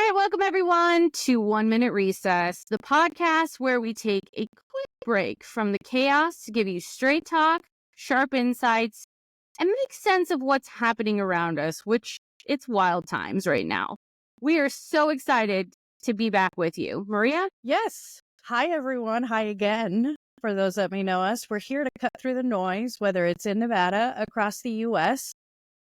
right, welcome everyone to 1 Minute Recess, the podcast where we take a quick break from the chaos to give you straight talk, sharp insights, and make sense of what's happening around us, which it's wild times right now. We are so excited to be back with you. Maria? Yes. Hi, everyone. Hi again. For those that may know us, we're here to cut through the noise, whether it's in Nevada, across the U.S.,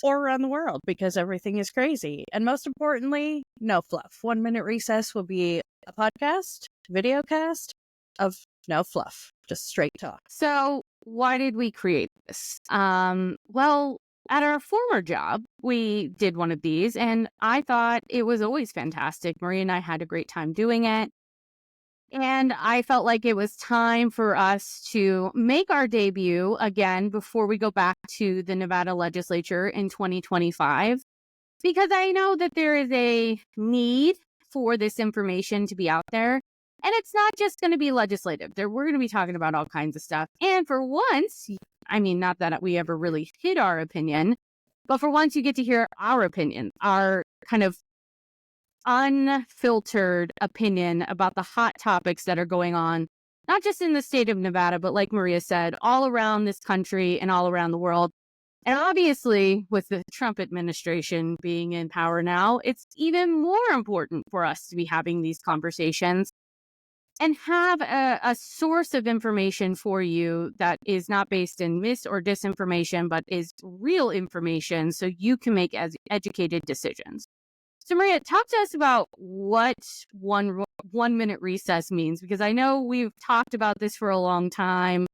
or around the world, because everything is crazy. And most importantly, no fluff. 1 Minute Recess will be a podcast, video cast of no fluff, just straight talk. So why did we create this? Well, at our former job, we did one of these, and I thought it was always fantastic. Maria and I had a great time doing it. And I felt like it was time for us to make our debut again before we go back to the Nevada legislature in 2025, because I know that there is a need for this information to be out there. And it's not just going to be legislative. We're going to be talking about all kinds of stuff. And for once, I mean, not that we ever really hid our opinion, but for once you get to hear our opinion, our kind of unfiltered opinion about the hot topics that are going on, not just in the state of Nevada, but like Maria said, all around this country and all around the world. And obviously, with the Trump administration being in power now, it's even more important for us to be having these conversations and have a source of information for you that is not based in mis or disinformation, but is real information so you can make educated decisions. So, Maria, talk to us about what one minute recess means, because I know we've talked about this for a long time.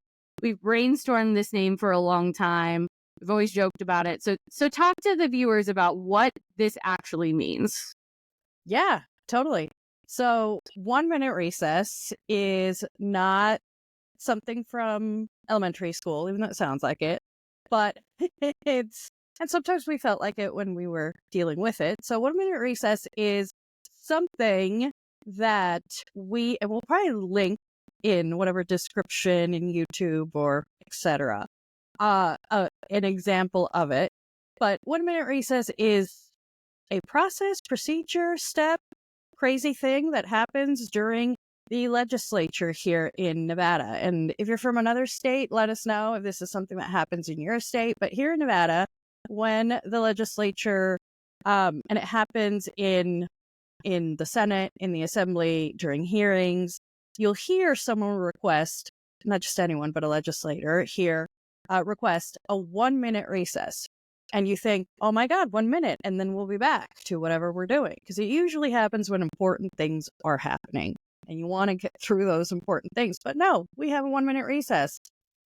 We've brainstormed this name for a long time. We've always joked about it. So talk to the viewers about what this actually means. Yeah, totally. So 1 Minute Recess is not something from elementary school, even though it sounds like it, but and sometimes we felt like it when we were dealing with it. So 1 Minute Recess is something that and we'll probably link in whatever description in YouTube or etc. An example of it. But 1 Minute Recess is a process, procedure, step, crazy thing that happens during the legislature here in Nevada. And if you're from another state, let us know if this is something that happens in your state. But here in Nevada, when the legislature, and it happens in the Senate, in the Assembly, during hearings, you'll hear someone request, not just anyone, but a legislator here, request a 1 minute recess. And you think, oh my God, 1 minute, and then we'll be back to whatever we're doing. Because it usually happens when important things are happening and you want to get through those important things. But no, we have a 1 minute recess.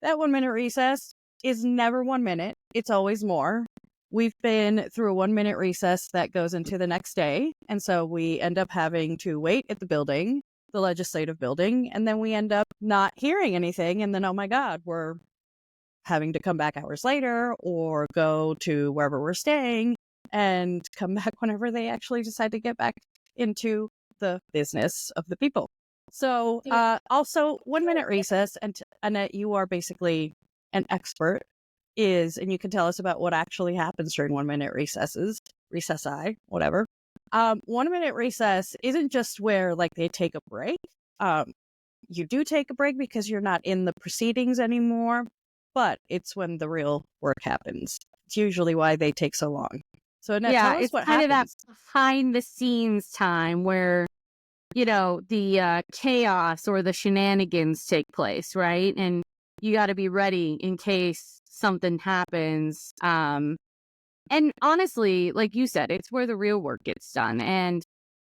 That 1 minute recess is never 1 minute. It's always more. We've been through a 1 minute recess that goes into the next day. And so we end up having to wait at the building, the legislative building, and then we end up not hearing anything. And then, oh my God, we're having to come back hours later or go to wherever we're staying and come back whenever they actually decide to get back into the business of the people. So also 1 minute recess, and Annette, you are basically an expert, and you can tell us about what actually happens during 1 minute recessi, whatever. 1 minute recess isn't just where like they take a break. You do take a break because you're not in the proceedings anymore, but it's when the real work happens. It's usually why they take so long. So Annette, tell us it's what kind happens. of that behind the scenes time where, the chaos or the shenanigans take place, right? And you got to be ready in case something happens. And honestly, like you said, it's where the real work gets done. And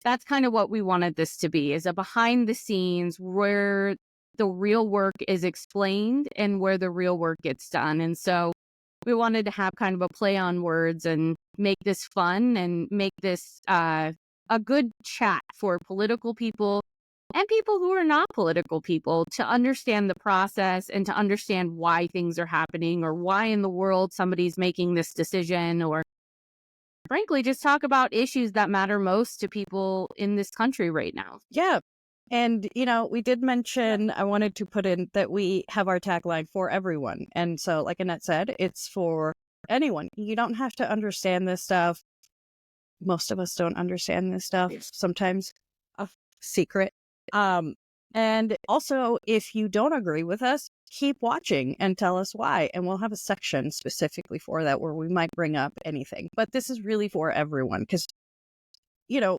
that's kind of what we wanted this to be, is a behind the scenes where the real work is explained and where the real work gets done. And so we wanted to have kind of a play on words and make this fun and make this a good chat for political people and people who are not political people to understand the process and to understand why things are happening or why in the world somebody's making this decision, or frankly, just talk about issues that matter most to people in this country right now. Yeah. And, we did mention, I wanted to put in that we have our tagline for everyone. And so, like Annette said, it's for anyone. You don't have to understand this stuff. most of us don't understand this stuff. Sometimes a secret. And also, if you don't agree with us, keep watching and tell us why. And we'll have a section specifically for that where we might bring up anything. But this is really for everyone because,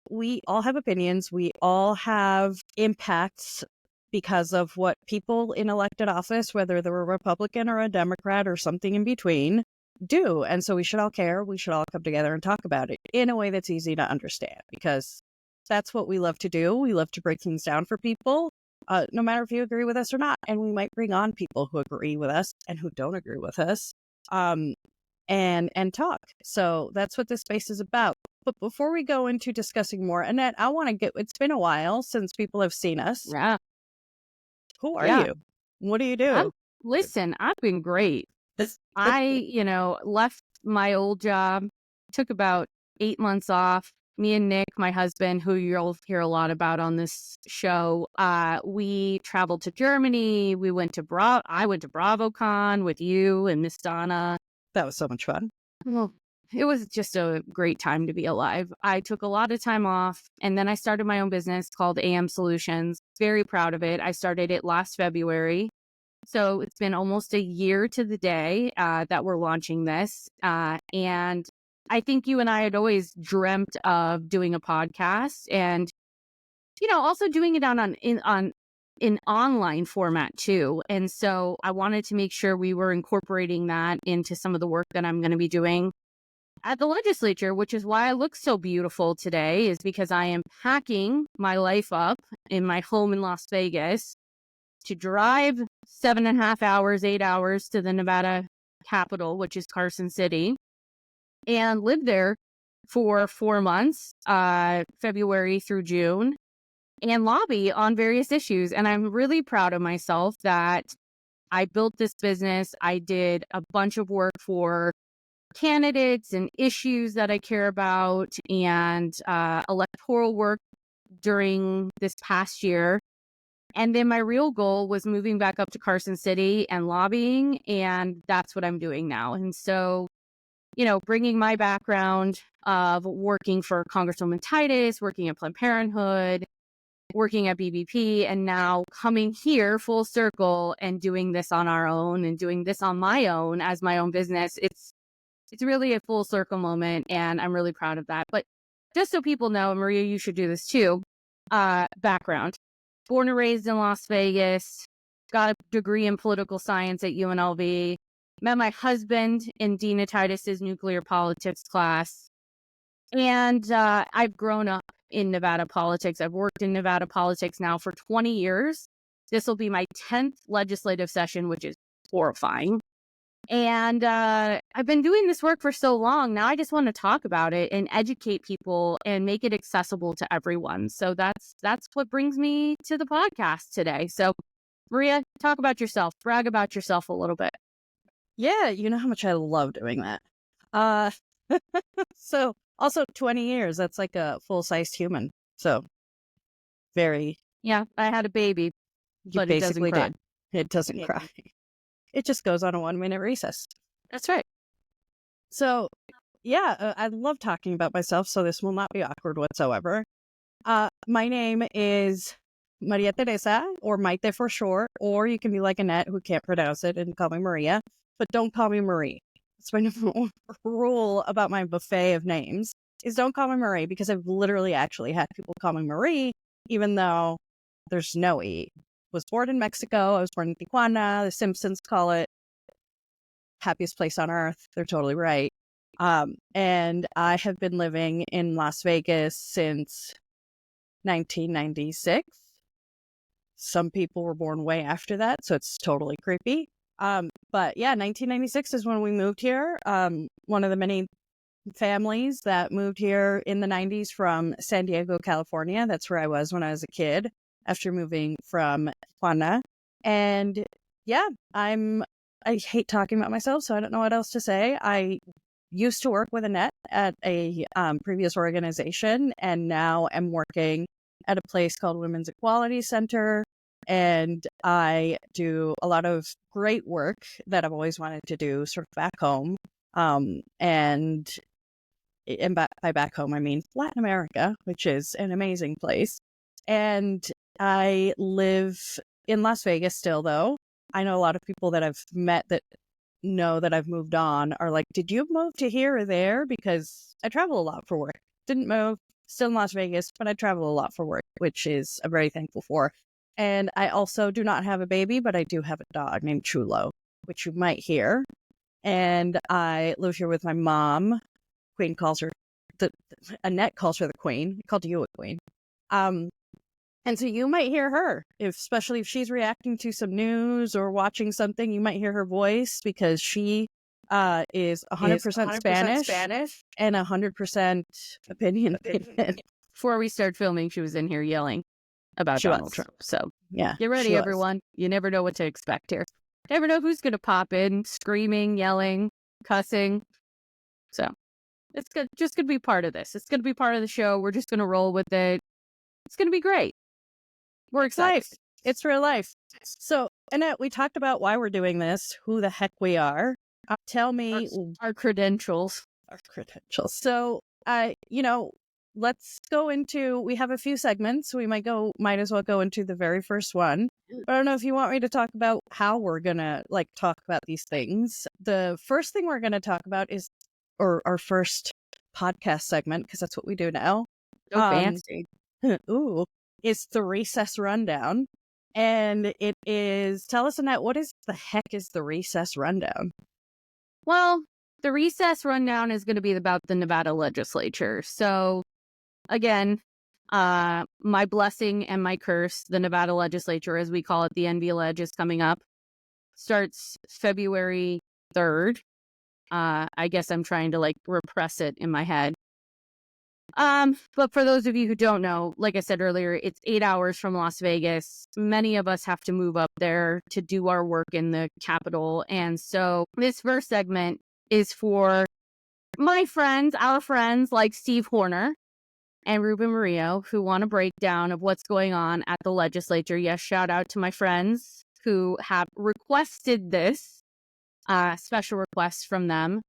we all have opinions. We all have impacts because of what people in elected office, whether they're a Republican or a Democrat or something in between, do. And so we should all care. We should all come together and talk about it in a way that's easy to understand because that's what we love to do. We love to break things down for people, no matter if you agree with us or not. And we might bring on people who agree with us and who don't agree with us, and talk. So that's what this space is about. But before we go into discussing more, Annette, I want to it's been a while since people have seen us. Yeah. Who are Yeah. you? What do you do? Listen, I've been great. I, left my old job, took about 8 months off. Me and Nick, my husband, who you'll hear a lot about on this show, we traveled to Germany. I went to BravoCon with you and Miss Donna. That was so much fun. Well, it was just a great time to be alive. I took a lot of time off, and then I started my own business called AM Solutions. Very proud of it. I started it last February. So it's been almost a year to the day that we're launching this. And I think you and I had always dreamt of doing a podcast and, also doing it on an online format too. And so I wanted to make sure we were incorporating that into some of the work that I'm going to be doing at the legislature, which is why I look so beautiful today, is because I am packing my life up in my home in Las Vegas to drive 7.5 hours, 8 hours to the Nevada capital, which is Carson City, and live there for 4 months, February through June, and lobby on various issues. And I'm really proud of myself that I built this business. I did a bunch of work for candidates and issues that I care about and electoral work during this past year. And then my real goal was moving back up to Carson City and lobbying, and that's what I'm doing now. And so, bringing my background of working for Congresswoman Titus, working at Planned Parenthood, working at BBP, and now coming here full circle and doing this on our own and doing this on my own as my own business. It's really a full circle moment, and I'm really proud of that. But just so people know, Maria, you should do this too. Background. Born and raised in Las Vegas, got a degree in political science at UNLV, met my husband in Dina Titus's nuclear politics class, and I've grown up in Nevada politics. I've worked in Nevada politics now for 20 years. This will be my 10th legislative session, which is horrifying. And I've been doing this work for so long. Now I just want to talk about it and educate people and make it accessible to everyone. So that's what brings me to the podcast today. So Maria, talk about yourself, brag about yourself a little bit. Yeah, you know how much I love doing that. So also 20 years, that's like a full-sized human. So very. Yeah, I had a baby, but it doesn't cry. It doesn't cry. It just goes on a 1-minute recess. That's right. So, yeah, I love talking about myself, so this will not be awkward whatsoever. My name is Maria Teresa, or Maite for short, or you can be like Annette, who can't pronounce it, and call me Maria, but don't call me Marie. It's my rule about my buffet of names, is don't call me Marie, because I've literally actually had people call me Marie, even though there's no E. Was born in Mexico. I was born in Tijuana. The Simpsons call it happiest place on earth. They're totally right. And I have been living in Las Vegas since 1996. Some people were born way after that, so it's totally creepy. But yeah, 1996 is when we moved here. One of the many families that moved here in the 90s from San Diego, California. That's where I was when I was a kid, after moving from Tijuana. And yeah, I hate talking about myself, so I don't know what else to say. I used to work with Annette at a previous organization, and now am working at a place called Women's Equality Center. And I do a lot of great work that I've always wanted to do sort of back home. And and by back home, I mean Latin America, which is an amazing place. And I live in Las Vegas still, though. I know a lot of people that I've met that know that I've moved on are like, did you move to here or there? Because I travel a lot for work. Didn't move, still in Las Vegas, but I travel a lot for work, which is I'm very thankful for. And I also do not have a baby, but I do have a dog named Chulo, which you might hear. And I live here with my mom. Queen calls her Annette calls her the queen. I called you a queen. And so you might hear her, especially if she's reacting to some news or watching something, you might hear her voice because she is 100% Spanish and 100% opinion. Before we started filming, she was in here yelling about Donald Trump. So yeah, get ready, everyone. You never know what to expect here. Never know who's going to pop in, screaming, yelling, cussing. So it's good. Just going to be part of this. It's going to be part of the show. We're just going to roll with it. It's going to be great. We're excited. It's real life. So, Annette, we talked about why we're doing this, who the heck we are. Tell me our credentials. Our credentials. So, let's go into, we have a few segments. We might as well go into the very first one. But I don't know if you want me to talk about how we're going to talk about these things. The first thing we're going to talk about is, or our first podcast segment, because that's what we do now. So fancy. Ooh. Is the Recess Rundown. And it is, tell us, Annette, what is the heck is the Recess Rundown? Well, the Recess Rundown is going to be about the Nevada legislature. So, again, my blessing and my curse, the Nevada legislature, as we call it, the NVLEG, is coming up. Starts February 3rd. I guess I'm trying to repress it in my head. But for those of you who don't know, like I said earlier, it's 8 hours from Las Vegas. Many of us have to move up there to do our work in the Capitol. And so this first segment is for my friends, our friends like Steve Horner and Ruben Murillo, who want a breakdown of what's going on at the legislature. Yes, shout out to my friends who have requested this, special request from them.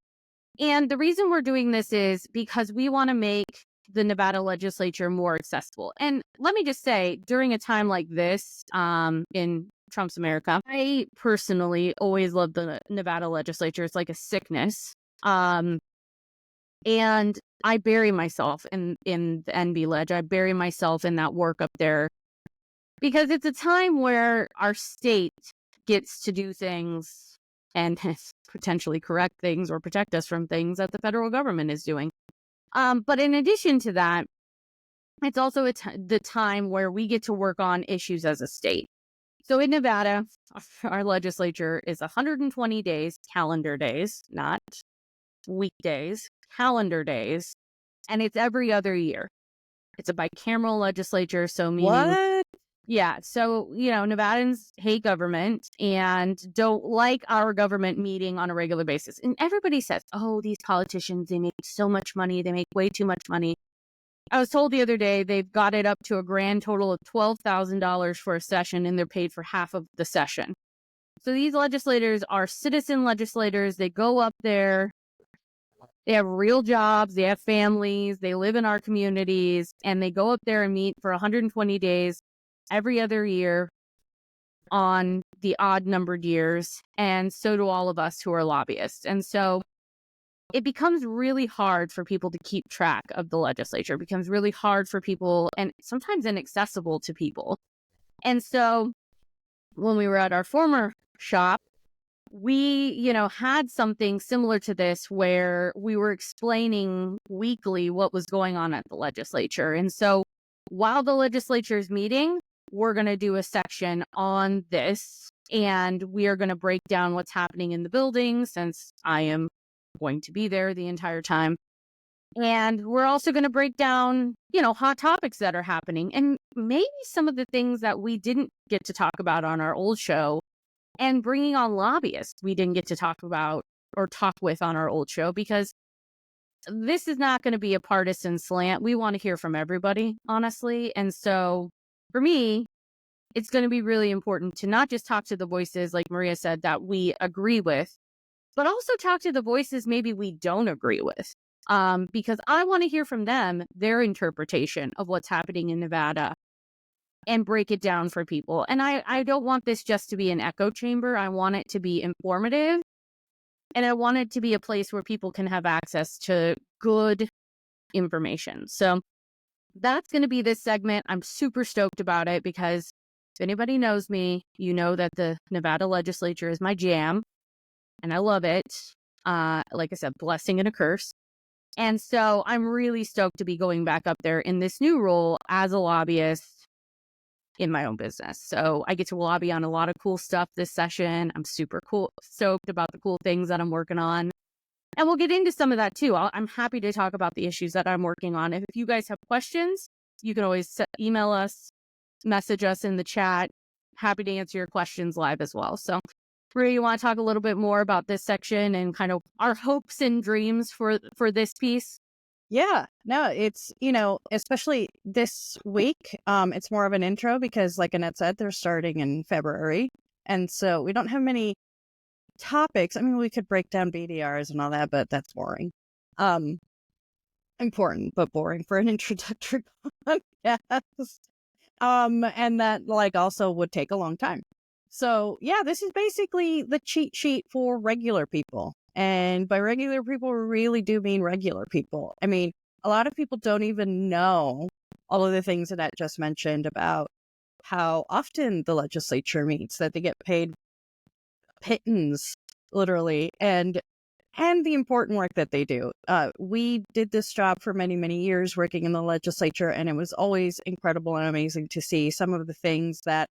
And the reason we're doing this is because we want to make the Nevada legislature more accessible. And let me just say, during a time like this, in Trump's America, I personally always love the Nevada legislature. It's like a sickness. And I bury myself in the NVLEG. I bury myself in that work up there because it's a time where our state gets to do things and potentially correct things or protect us from things that the federal government is doing. But in addition to that, it's also the time where we get to work on issues as a state. So in Nevada, our legislature is 120 days, calendar days, not weekdays, calendar days, and it's every other year. It's a bicameral legislature, so meaning... What? Yeah, so, Nevadans hate government and don't like our government meeting on a regular basis. And everybody says, oh, these politicians, they make so much money. They make way too much money. I was told the other day they've got it up to a grand total of $12,000 for a session, and they're paid for half of the session. So these legislators are citizen legislators. They go up there. They have real jobs. They have families. They live in our communities. And they go up there and meet for 120 days. Every other year on the odd numbered years. And so do all of us who are lobbyists. And so it becomes really hard for people to keep track of the legislature. It becomes really hard for people and sometimes inaccessible to people. And so when we were at our former shop, we, had something similar to this where we were explaining weekly what was going on at the legislature. And so while the legislature is meeting, we're going to do a section on this, and we are going to break down what's happening in the building since I am going to be there the entire time. And we're also going to break down, hot topics that are happening and maybe some of the things that we didn't get to talk about on our old show, and bringing on lobbyists we didn't get to talk about or talk with on our old show, because this is not going to be a partisan slant. We want to hear from everybody, honestly. And so for me, it's going to be really important to not just talk to the voices, like Maria said, that we agree with, but also talk to the voices maybe we don't agree with. because I want to hear from them, their interpretation of what's happening in Nevada and break it down for people. And I don't want this just to be an echo chamber. I want it to be informative, and I want it to be a place where people can have access to good information. So that's going to be this segment. I'm super stoked about it because if anybody knows me, you know that the Nevada legislature is my jam and I love it. Like I said, blessing and a curse. And so I'm really stoked to be going back up there in this new role as a lobbyist in my own business. So I get to lobby on a lot of cool stuff this session. I'm super stoked about the cool things that I'm working on. And we'll get into some of that too. I'm happy to talk about the issues that I'm working on. If you guys have questions, you can always email us, message us in the chat. Happy to answer your questions live as well. So Maria, you want to talk a little bit more about this section and kind of our hopes and dreams for this piece? Yeah, no, it's, especially this week, it's more of an intro because like Annette said, they're starting in February. And so we don't have many topics. I mean, we could break down BDRs and all that, but that's boring. Important, but boring for an introductory podcast. And that like also would take a long time. So yeah, this is basically the cheat sheet for regular people. And by regular people, we really do mean regular people. I mean, a lot of people don't even know all of the things that I just mentioned about how often the legislature meets, that they get paid pittance, literally, and the important work that they do. We did this job for many, many years working in the legislature, and it was always incredible and amazing to see some of the things that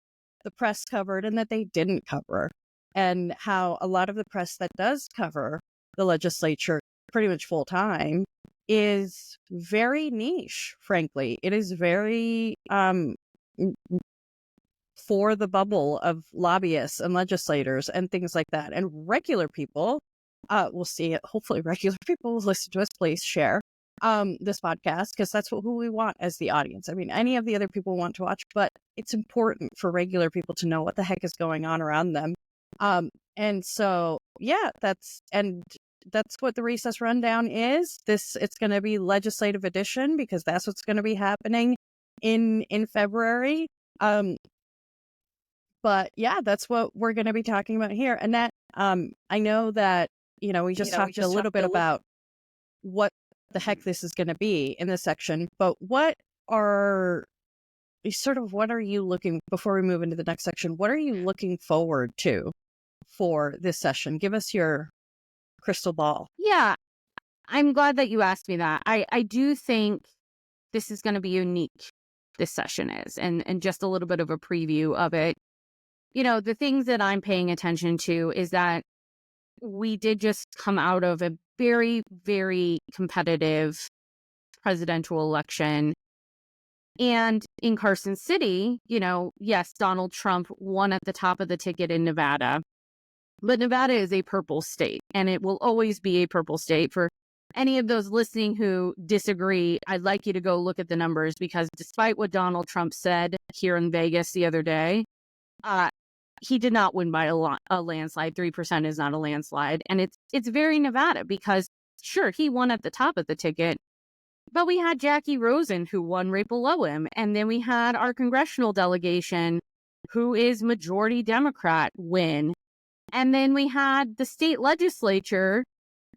the press covered and that they didn't cover, and how a lot of the press that does cover the legislature pretty much full time is very niche, frankly. It is very for the bubble of lobbyists and legislators and things like that. And regular people will see it. Hopefully regular people will listen to us. Please share this podcast because that's who we want as the audience. I mean, any of the other people want to watch, but it's important for regular people to know what the heck is going on around them. And so, yeah, that's what the recess rundown is. It's going to be legislative edition because that's what's going to be happening in February. But yeah, that's what we're going to be talking about here. And that, I know that, we just talked a little bit about what the heck this is going to be in this section, but what are you looking, before we move into the next section, what are you looking forward to for this session? Give us your crystal ball. Yeah, I'm glad that you asked me that. I do think this is going to be unique, this session is, and just a little bit of a preview of it. The things that I'm paying attention to is that we did just come out of a very, very competitive presidential election. And in Carson City, yes, Donald Trump won at the top of the ticket in Nevada. But Nevada is a purple state, and it will always be a purple state. For any of those listening who disagree, I'd like you to go look at the numbers, because despite what Donald Trump said here in Vegas the other day, he did not win by a landslide. 3% is not a landslide. And it's very Nevada because, sure, he won at the top of the ticket, but we had Jackie Rosen, who won right below him. And then we had our congressional delegation, who is majority Democrat, win. And then we had the state legislature,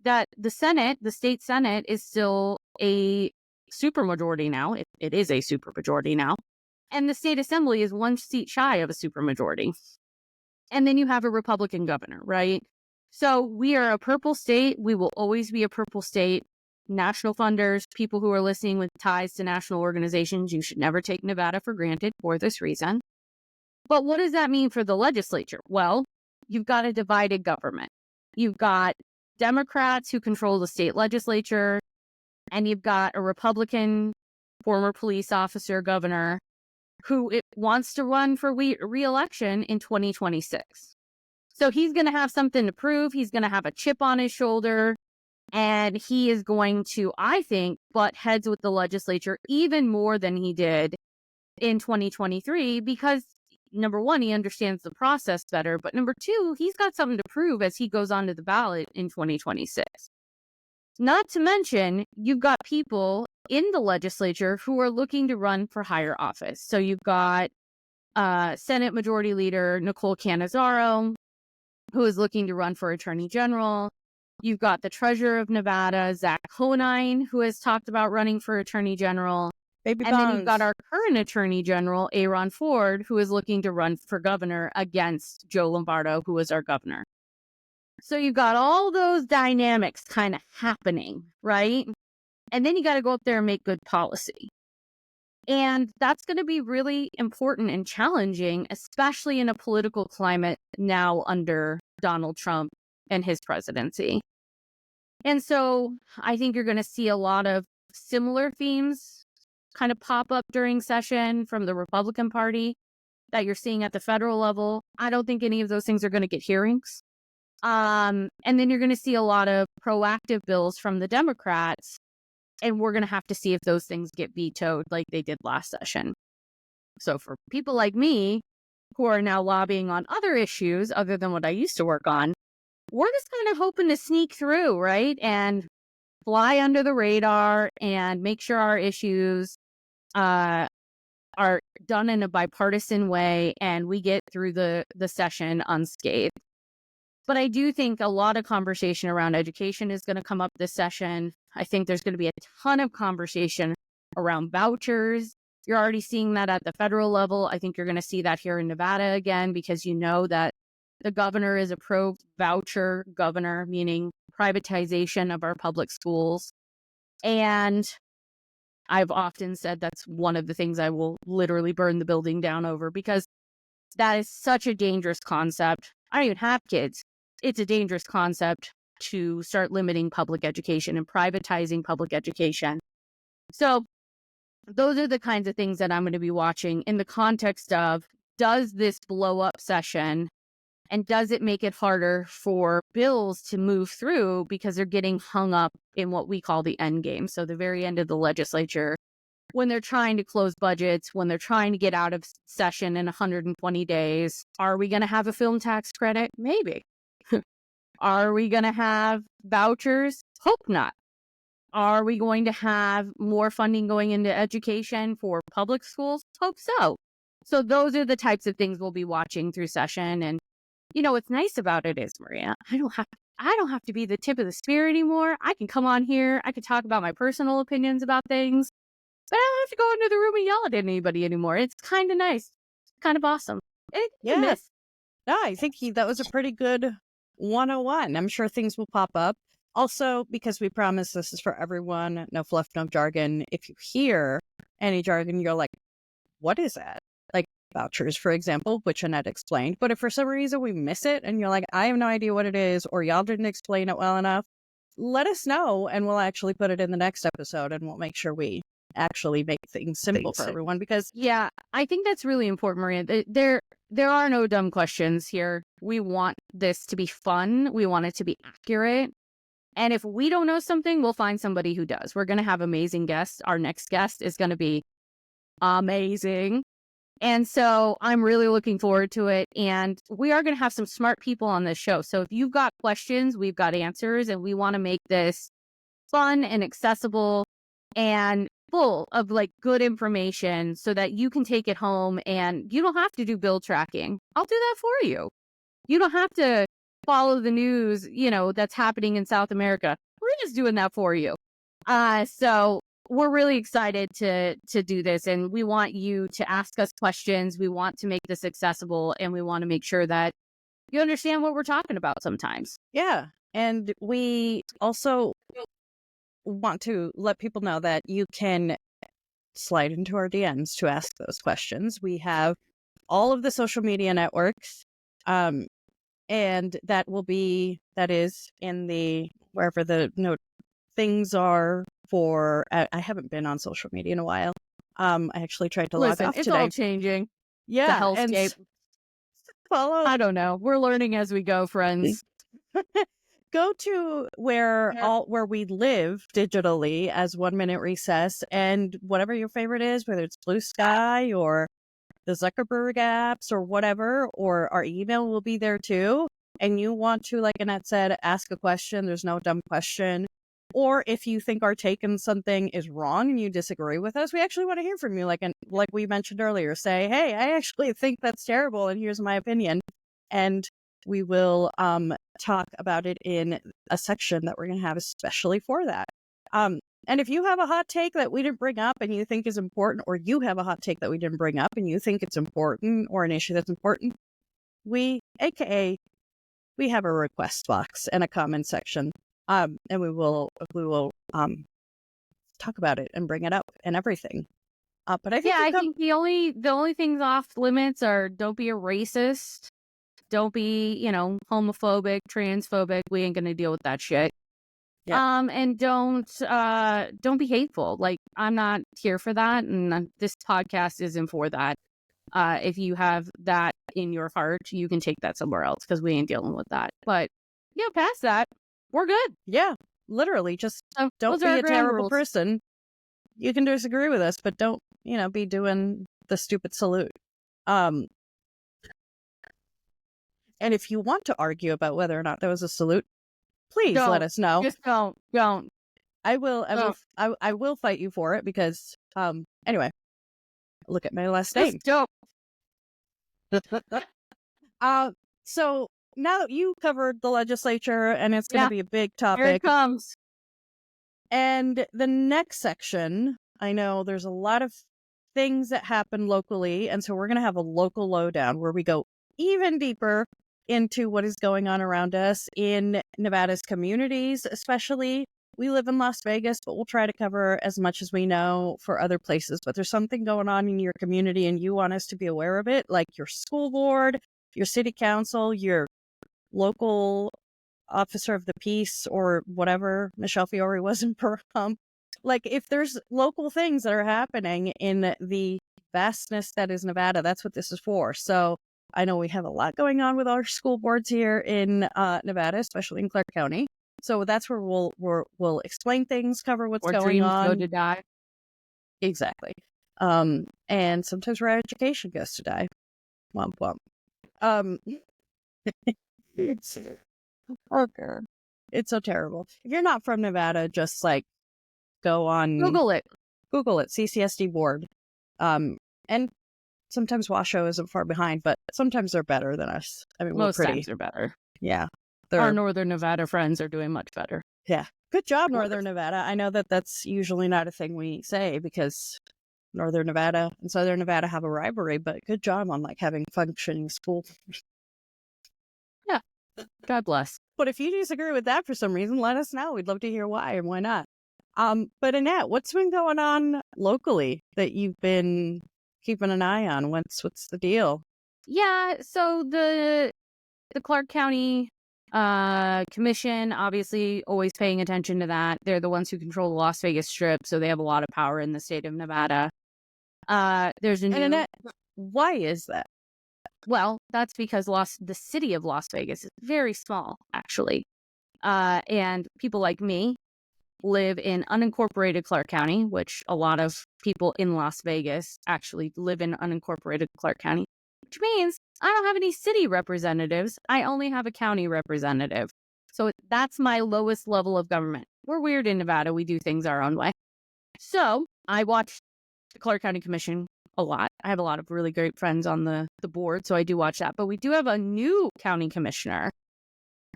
that the state Senate is still a supermajority now. It is a supermajority now. And the state assembly is one seat shy of a supermajority. And then you have a Republican governor, right? So we are a purple state. We will always be a purple state. National funders, people who are listening with ties to national organizations, you should never take Nevada for granted for this reason. But what does that mean for the legislature? Well, you've got a divided government. You've got Democrats who control the state legislature, and you've got a Republican former police officer governor who wants to run for re-election in 2026. So he's going to have something to prove. He's going to have a chip on his shoulder, and he is going to, I think, butt heads with the legislature even more than he did in 2023 because, number one, he understands the process better, but number two, he's got something to prove as he goes onto the ballot in 2026. Not to mention, you've got people in the legislature who are looking to run for higher office. So you've got Senate Majority Leader Nicole Cannizzaro, who is looking to run for Attorney General. You've got the Treasurer of Nevada, Zach Honine, who has talked about running for Attorney General. Baby And then you've got bonds. our current Attorney General, Aaron Ford, who is looking to run for governor against Joe Lombardo, who is our governor. So you've got all those dynamics kind of happening, right? And then you got to go up there and make good policy. And that's going to be really important and challenging, especially in a political climate now under Donald Trump and his presidency. And so I think you're going to see a lot of similar themes kind of pop up during session from the Republican Party that you're seeing at the federal level. I don't think any of those things are going to get hearings. And then you're going to see a lot of proactive bills from the Democrats, and we're going to have to see if those things get vetoed like they did last session. So for people like me who are now lobbying on other issues other than what I used to work on, we're just kind of hoping to sneak through, right? And fly under the radar and make sure our issues are done in a bipartisan way and we get through the session unscathed. But I do think a lot of conversation around education is going to come up this session. I think there's going to be a ton of conversation around vouchers. You're already seeing that at the federal level. I think you're going to see that here in Nevada again, because you know that the governor is a pro-voucher governor, meaning privatization of our public schools. And I've often said that's one of the things I will literally burn the building down over, because that is such a dangerous concept. I don't even have kids. It's a dangerous concept to start limiting public education and privatizing public education. So those are the kinds of things that I'm going to be watching in the context of, does this blow up session and does it make it harder for bills to move through because they're getting hung up in what we call the end game? So the very end of the legislature, when they're trying to close budgets, when they're trying to get out of session in 120 days, are we going to have a film tax credit? Maybe. Are we going to have vouchers? Hope not. Are we going to have more funding going into education for public schools? Hope so. So those are the types of things we'll be watching through session. And you know, what's nice about it is, Maria, I don't have to be the tip of the spear anymore. I can come on here. I can talk about my personal opinions about things, but I don't have to go into the room and yell at anybody anymore. It's kind of nice. Kind of awesome. Yeah. No, I think that was a pretty good 101. I'm sure things will pop up. Also, because we promise this is for everyone, no fluff, no jargon. If you hear any jargon, you're like, what is that? Like vouchers, for example, which Annette explained. But if for some reason we miss it and you're like, I have no idea what it is, or y'all didn't explain it well enough, let us know and we'll actually put it in the next episode and we'll make sure we actually make things simple for everyone. Because yeah, I think that's really important, Maria. There are no dumb questions here. We want this to be fun. We want it to be accurate. And if we don't know something, we'll find somebody who does. We're going to have amazing guests. Our next guest is going to be amazing. And so I'm really looking forward to it. And we are going to have some smart people on this show. So if you've got questions, we've got answers, and we want to make this fun and accessible and full of like good information so that you can take it home and you don't have to do bill tracking. I'll do that for you. You don't have to follow the news, you know, that's happening in South America. We're just doing that for you. So we're really excited to do this, and we want you to ask us questions. We want to make this accessible, and we want to make sure that you understand what we're talking about sometimes. Yeah. And we also want to let people know that you can slide into our DMs to ask those questions. We have all of the social media networks, and that is in the, wherever the things are for, I haven't been on social media in a while. I actually tried to log off it's today. all changing. Yeah. The hellscape. Follow. I don't know. We're learning as we go, friends. Go to where we live digitally as 1 Minute Recess, and whatever your favorite is, whether it's Blue Sky or the Zuckerberg apps or whatever, or our email will be there too. And you want to, like Annette said, ask a question. There's no dumb question. Or if you think our take on something is wrong and you disagree with us, we actually want to hear from you. Like we mentioned earlier, say, hey, I actually think that's terrible, and here's my opinion. And we will talk about it in a section that we're going to have especially for that. And if you have a hot take that we didn't bring up and you think is important, or you have a hot take that we didn't bring up and you think it's important, or an issue that's important, we have a request box and a comment section. And we will talk about it and bring it up and everything. But I think I think the only things off limits are don't be a racist, don't be, homophobic, transphobic. We ain't gonna deal with that shit. Yeah. And don't be hateful. Like, I'm not here for that, and this podcast isn't for that. If you have that in your heart, you can take that somewhere else, because we ain't dealing with that. But past that, we're good. Yeah, literally, just So don't those be are our a ground terrible rules. person. You can disagree with us, but don't, be doing the stupid salute. And if you want to argue about whether or not there was a salute, please let us know. Just don't. I will fight you for it, because anyway, look at my last name. Just don't. So now that you covered the legislature, and it's going to be a big topic. Here it comes. And the next section, I know there's a lot of things that happen locally, and so we're going to have a local lowdown where we go even deeper into what is going on around us in Nevada's communities, especially. We live in Las Vegas, but we'll try to cover as much as we know for other places. But there's something going on in your community and you want us to be aware of it, like your school board, your city council, your local officer of the peace, or whatever Michelle Fiore was in Perham. Like, if there's local things that are happening in the vastness that is Nevada, that's what this is for. So I know we have a lot going on with our school boards here in Nevada, especially in Clark County. So that's where we'll explain things, cover what's going on. Go to die. Exactly. And sometimes where education goes to die. Womp womp. Okay. It's so terrible. If you're not from Nevada, just go on Google it. CCSD board. And sometimes Washoe isn't far behind, but sometimes they're better than us. I mean, Most we're pretty. times they're better. Yeah. Our Northern Nevada friends are doing much better. Yeah. Good job, Northern Nevada. I know that that's usually not a thing we say, because Northern Nevada and Southern Nevada have a rivalry, but good job on having functioning schools. Yeah. God bless. But if you disagree with that for some reason, let us know. We'd love to hear why and why not. But Annette, what's been going on locally that you've been keeping an eye on? What's the deal? Yeah, so the Clark County Commission, obviously always paying attention to that. They're the ones who control the Las Vegas Strip, so they have a lot of power in the state of Nevada. There's a new... And Annette, why is that? Well, that's because the city of Las Vegas is very small, actually. And people like me live in unincorporated Clark County, which a lot of people in Las Vegas actually live in unincorporated Clark County, which means I don't have any city representatives. I only have a county representative. So that's my lowest level of government. We're weird in Nevada. We do things our own way. So I watch the Clark County Commission a lot. I have a lot of really great friends on the board, so I do watch that. But we do have a new county commissioner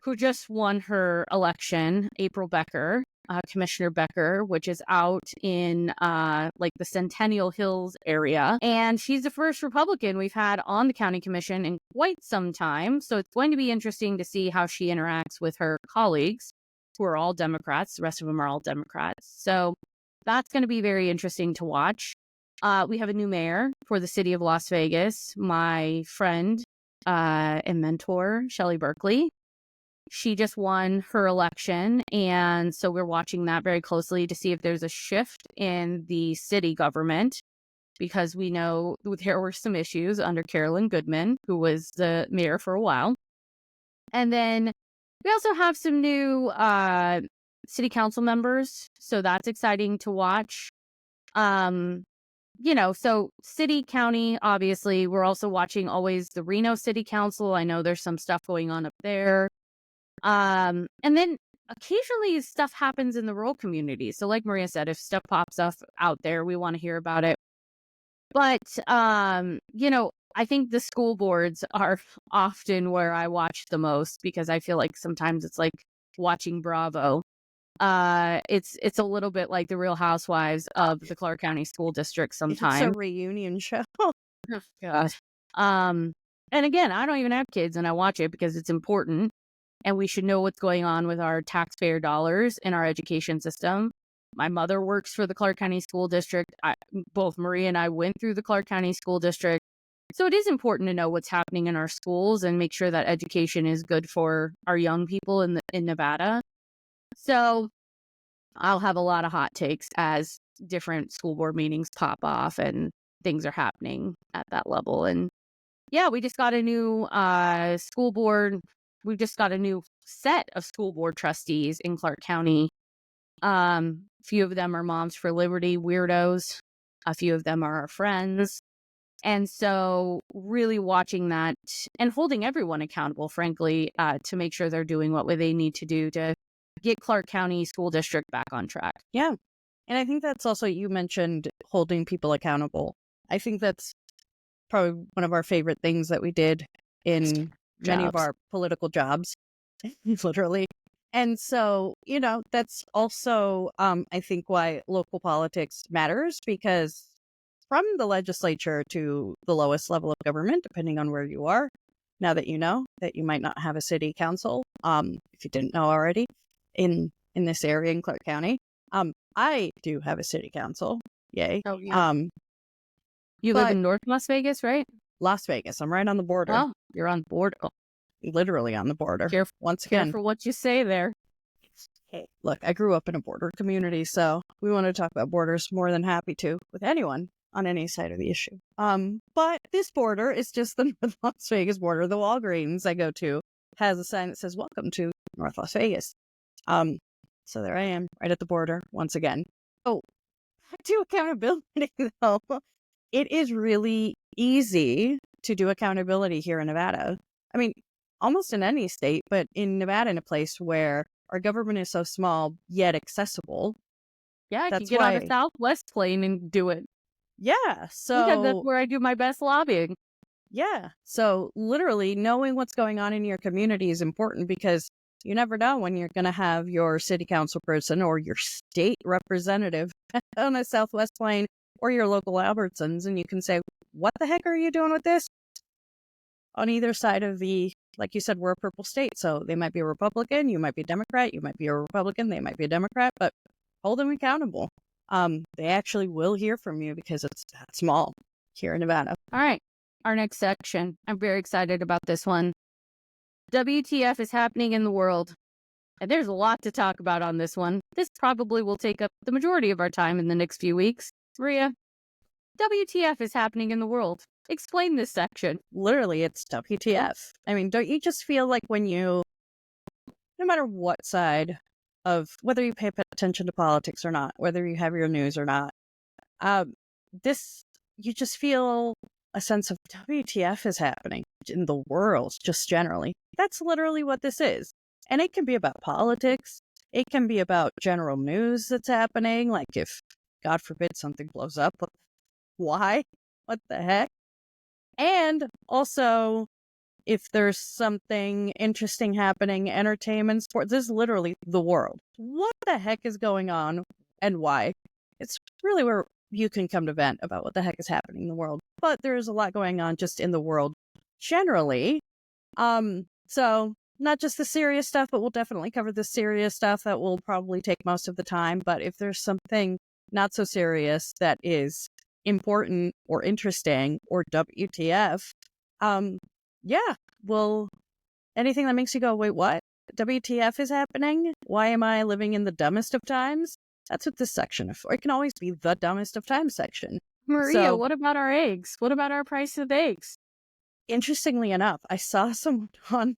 who just won her election, April Becker, Commissioner Becker, which is out in the Centennial Hills area. And she's the first Republican we've had on the county commission in quite some time. So it's going to be interesting to see how she interacts with her colleagues, who are all Democrats. The rest of them are all Democrats. So that's going to be very interesting to watch. We have a new mayor for the city of Las Vegas, my friend and mentor, Shelley Berkeley. She just won her election, and so we're watching that very closely to see if there's a shift in the city government, because we know there were some issues under Carolyn Goodman, who was the mayor for a while. And then we also have some new city council members, so that's exciting to watch. So city, county, obviously, we're also watching always the Reno City Council. I know there's some stuff going on up there. And then occasionally stuff happens in the rural communities. So like Maria said, if stuff pops up out there, we want to hear about it. But I think the school boards are often where I watch the most because I feel like sometimes it's like watching Bravo. It's a little bit like the Real Housewives of the Clark County School District It's a sometimes. reunion show. Oh, God. And again, I don't even have kids and I watch it because it's important and we should know what's going on with our taxpayer dollars in our education system. My mother works for the Clark County School District. Both Maria and I went through the Clark County School District. So it is important to know what's happening in our schools and make sure that education is good for our young people in Nevada. So I'll have a lot of hot takes as different school board meetings pop off and things are happening at that level. And yeah, we just got a new school board. We just got a new set of school board trustees in Clark County. A few of them are Moms for Liberty weirdos. A few of them are our friends. And so really watching that and holding everyone accountable, frankly, to make sure they're doing what they need to do to get Clark County School District back on track. Yeah. And I think that's also, you mentioned holding people accountable. I think that's probably one of our favorite things that we did in many of our political jobs, literally. And so, that's also, I think, why local politics matters, because from the legislature to the lowest level of government, depending on where you are, now that you know that you might not have a city council, if you didn't know already, in this area in Clark County, I do have a city council. Yay. Oh, yeah. You live in North Las Vegas, right? Las Vegas. I'm right on the border. Oh, you're on board. Oh. Literally on the border. Careful, once again. Careful what you say there. Hey, look, I grew up in a border community, so we want to talk about borders, more than happy to with anyone on any side of the issue. But this border is just the North Las Vegas border. The Walgreens I go to has a sign that says "Welcome to North Las Vegas." So there I am, right at the border once again. Oh, back to accountability though. It is really easy to do accountability here in Nevada. I mean, almost in any state, but in Nevada, in a place where our government is so small yet accessible. Yeah, I can get on a Southwest plane and do it. Yeah, so that's where I do my best lobbying. Yeah, so literally knowing what's going on in your community is important, because you never know when you're going to have your city council person or your state representative on a Southwest plane or your local Albertsons, and you can say, what the heck are you doing with this? On either side of the, like you said, we're a purple state, so they might be a Republican, you might be a Democrat, you might be a Republican, they might be a Democrat, but hold them accountable. They actually will hear from you because it's that small here in Nevada. All right, our next section. I'm very excited about this one. WTF is happening in the world. And there's a lot to talk about on this one. This probably will take up the majority of our time in the next few weeks. Maria, WTF is happening in the world. Explain this section. Literally, it's WTF. I mean, don't you just feel like when you, no matter what side of, whether you pay attention to politics or not, whether you have your news or not, you just feel a sense of WTF is happening in the world, just generally. That's literally what this is. And it can be about politics. It can be about general news that's happening. Like if, God forbid, something blows up. Why? What the heck? And also, if there's something interesting happening, entertainment, sports, this is literally the world. What the heck is going on and why? It's really where you can come to vent about what the heck is happening in the world. But there's a lot going on just in the world generally. So not just the serious stuff, but we'll definitely cover the serious stuff that will probably take most of the time. But if there's something not so serious that is important or interesting or WTF, well, anything that makes you go, wait, what? WTF is happening? Why am I living in the dumbest of times? That's what this section is for. It can always be the dumbest of times section. Maria, what about our eggs? What about our price of eggs? Interestingly enough, I saw someone on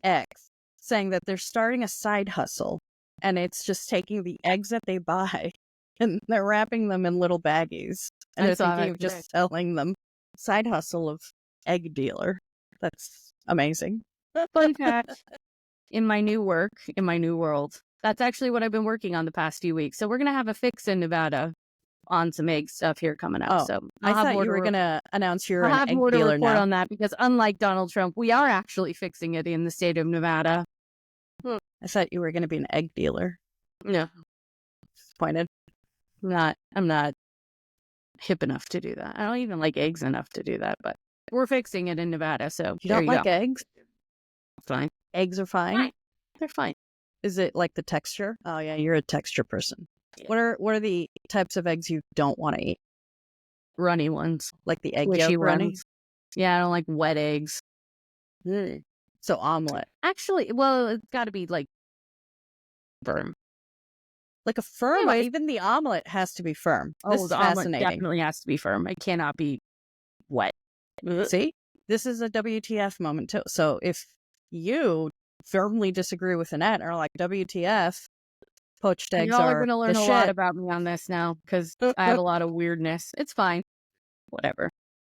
X saying that they're starting a side hustle, and it's just taking the eggs that they buy and they're wrapping them in little baggies. And they're thinking of just selling them. Side hustle of egg dealer. That's amazing. Fun fact. In my new work, in my new world, That's actually what I've been working on the past few weeks. So we're gonna have a fix in Nevada on some egg stuff here coming up. Oh, So I I'll have thought more you to were going to announce you're I'll an have egg more to dealer report now. on that because unlike Donald Trump, we are actually fixing it in the state of Nevada. I thought you were going to be an egg dealer. No, Disappointed. I'm not hip enough to do that. I don't even like eggs enough to do that, but we're fixing it in Nevada. So You there don't you like go. eggs? Fine. Eggs are fine. Fine. They're fine. Is it like the texture? Oh yeah, you're a texture person. Yeah. What are the types of eggs you don't want to eat? Runny ones. Like the egg Squishy yolk runny? ones. Yeah, I don't like wet eggs. So omelet. Actually, well, it's got to be like firm. Like a firm, Anyways. even the omelet has to be firm. This is The omelet fascinating. definitely has to be firm. It cannot be wet. See, this is a WTF moment too. So if you firmly disagree with Annette or like WTF, poached eggs Y'all are are going to learn the a shit. lot about me on this now because I have a lot of weirdness. It's fine. Whatever.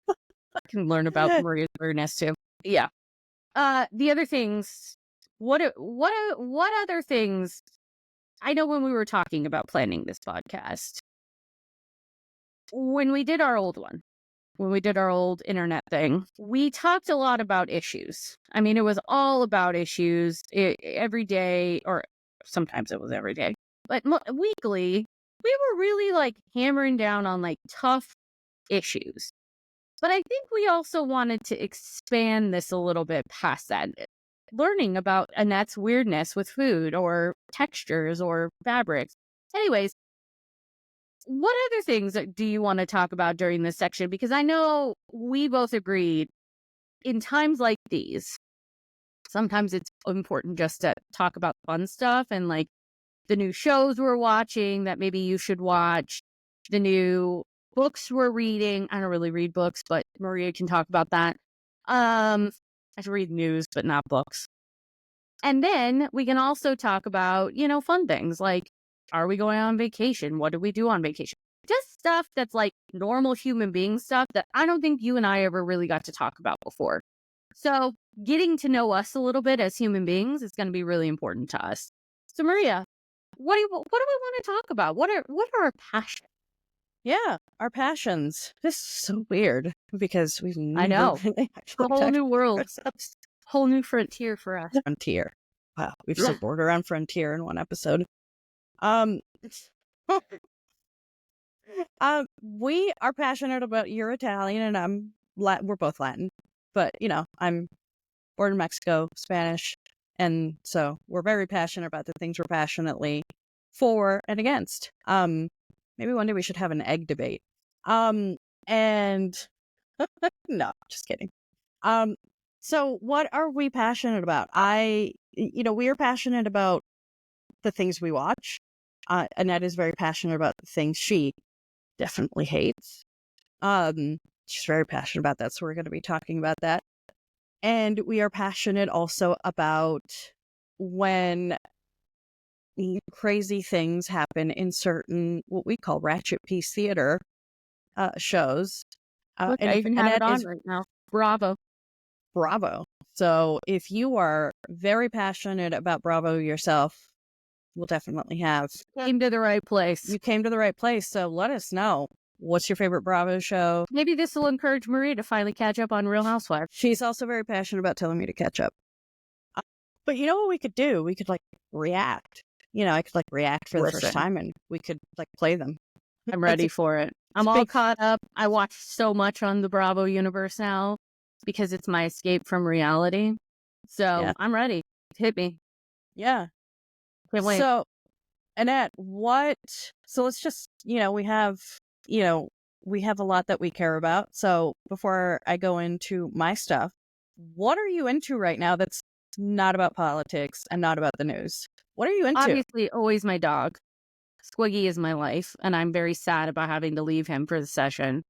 I can learn about Maria's weirdness too. Yeah. The other things. What other things? I know when we were talking about planning this podcast, when we did our old one, when we did our old internet thing, we talked a lot about issues. I mean, it was all about issues every day, or sometimes it was every day, but weekly, we were really like hammering down on like tough issues. But I think we also wanted to expand this a little bit past that, learning about Annette's weirdness with food or textures or fabrics. Anyways, what other things do you want to talk about during this section? Because I know we both agreed in times like these, sometimes it's important just to talk about fun stuff and like the new shows we're watching that maybe you should watch, the new books we're reading. I don't really read books, but Maria can talk about that. I should read news, but not books. And then we can also talk about, fun things like, are we going on vacation? What do we do on vacation? Just stuff that's like normal human being stuff that I don't think you and I ever really got to talk about before. So getting to know us a little bit as human beings is going to be really important to us. So Maria, what do we want to talk about? What are our passions? Yeah, our passions. This is so weird because we've I know. really It's a whole new world, whole new frontier for us. Frontier. Wow, we've scored around frontier in one episode. We are passionate about, you're Italian and I'm Latin. We're both Latin, but I'm born in Mexico, Spanish, and so we're very passionate about the things we're passionately for and against. Maybe one day we should have an egg debate. And no, just kidding. So what are we passionate about? We are passionate about the things we watch. Annette is very passionate about the things she definitely hates. She's very passionate about that, so we're going to be talking about that. And we are passionate also about when crazy things happen in certain, what we call ratchet piece theater shows. Look, I even have it on right now. Bravo. So if you are very passionate about Bravo yourself, we'll definitely have. Came to the right place. You came to the right place, so let us know. What's your favorite Bravo show? Maybe this will encourage Maria to finally catch up on Real Housewives. She's also very passionate about telling me to catch up. But you know what we could do? We could react. I could react for the first time and we could play them. I'm ready for it. I'm all caught up. I watch so much on the Bravo universe now because it's my escape from reality. So yeah. I'm ready. Hit me. Yeah. Can't wait. So, Annette, so let's just, we have a lot that we care about. So before I go into my stuff, what are you into right now that's not about politics and not about the news? What are you into? Obviously, always my dog. Squiggy is my life, and I'm very sad about having to leave him for the session.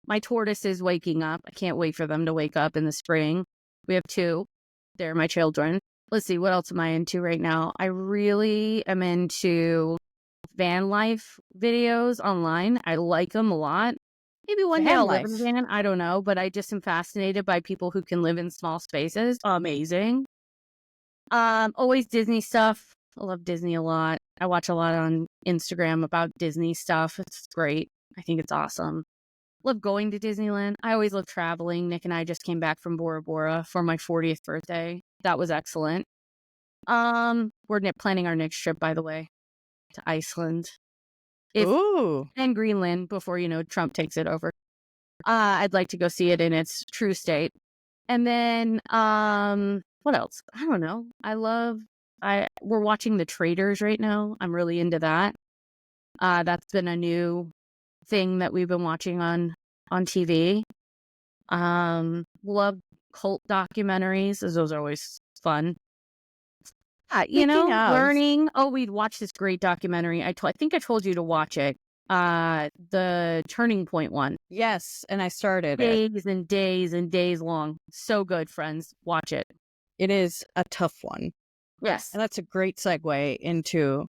My tortoise is waking up. I can't wait for them to wake up in the spring. We have 2. They're my children. Let's see, what else am I into right now? I really am into van life videos online. I like them a lot. Maybe one day I'll live in a van. I don't know, but I just am fascinated by people who can live in small spaces. Amazing. Always Disney stuff. I love Disney a lot. I watch a lot on Instagram about Disney stuff. It's great. I think it's awesome. Love going to Disneyland. I always love traveling. Nick and I just came back from Bora Bora for my 40th birthday. That was excellent. We're planning our next trip, by the way, to Iceland. Ooh. And Greenland before, Trump takes it over. I'd like to go see it in its true state. And then, what else? I don't know. We're watching The Traitors right now. I'm really into that. That's been a new thing that we've been watching on TV. Love cult documentaries. Those are always fun. Speaking of- learning. Oh, we'd watched this great documentary. I think I told you to watch it. The Turning Point one. Yes, and I started it. Days and days and days long. So good, friends. Watch it. It is a tough one. Yes. And that's a great segue into,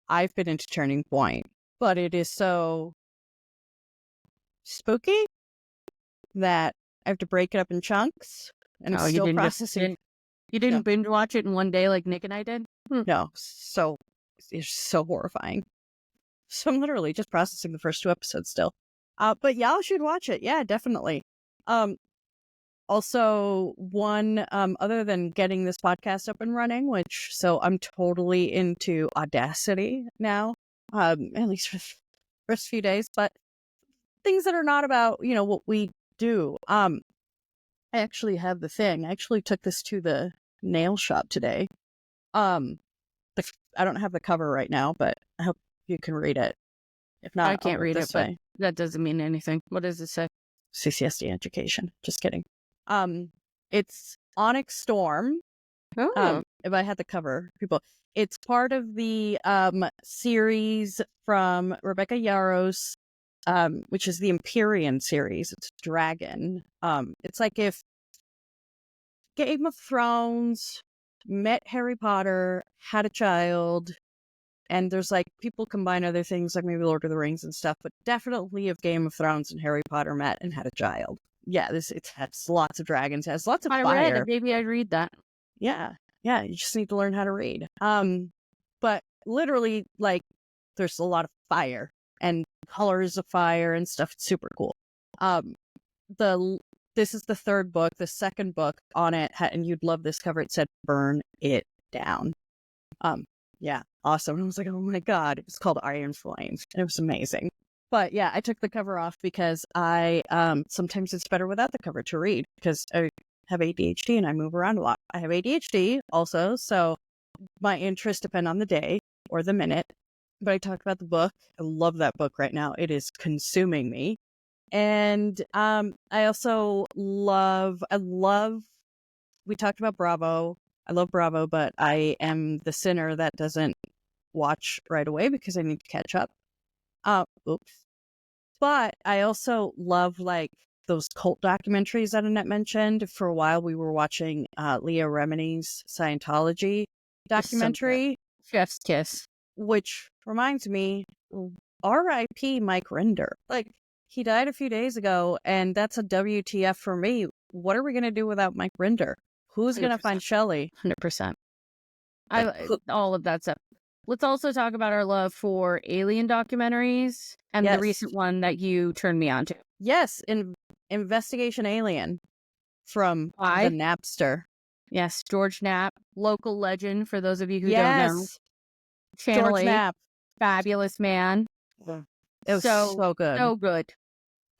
I've been into Turning Point, but it is so spooky that I have to break it up in chunks, and I'm still processing. You didn't binge watch it in one day like Nick and I did? No, so it's so horrifying. So I'm literally just processing the first 2 episodes still. But y'all should watch it. Yeah, definitely. Also, one, other than getting this podcast up and running, so I'm totally into Audacity now, at least for the first few days, but things that are not about, what we do. I actually have the thing. I actually took this to the nail shop today. I don't have the cover right now, but I hope you can read it. If not, I can't read it, but way. that doesn't mean anything. What does it say? CCSD education. Just kidding. It's Onyx Storm. Oh. If I had the cover, people. It's part of the series from Rebecca Yarros, which is the Empyrean series. It's Dragon. It's like if Game of Thrones met Harry Potter, had a child, and there's like people combine other things like maybe Lord of the Rings and stuff, but definitely if Game of Thrones and Harry Potter met and had a child. Yeah, it has lots of dragons, it has lots of fire. Maybe I'd read that. Yeah, you just need to learn how to read. But literally, like, there's a lot of fire and colors of fire and stuff. It's super cool. This is the 3rd book. The 2nd book on it, and you'd love this cover. It said, "Burn it down." Yeah, awesome. And I was like, oh my god, it was called Iron Flames, and it was amazing. But yeah, I took the cover off because I sometimes it's better without the cover to read because I have ADHD and I move around a lot. I have ADHD also, so my interests depend on the day or the minute. But I talk about the book. I love that book right now. It is consuming me. And I also love, we talked about Bravo. I love Bravo, but I am the sinner that doesn't watch right away because I need to catch up. Oops. But I also love like those cult documentaries that Annette mentioned. For a while, we were watching Leah Remini's Scientology documentary. Chef's kiss. Which reminds me, R.I.P. Mike Rinder. Like, he died a few days ago, and that's a WTF for me. What are we going to do without Mike Rinder? Who's going to find Shelley? 100%. All of that stuff. Let's also talk about our love for alien documentaries and the recent one that you turned me on to. Yes, Investigation Alien from the Napster. Yes, George Knapp, local legend for those of you who don't know. Channel George 8, Knapp. fabulous man. It was so good. So good.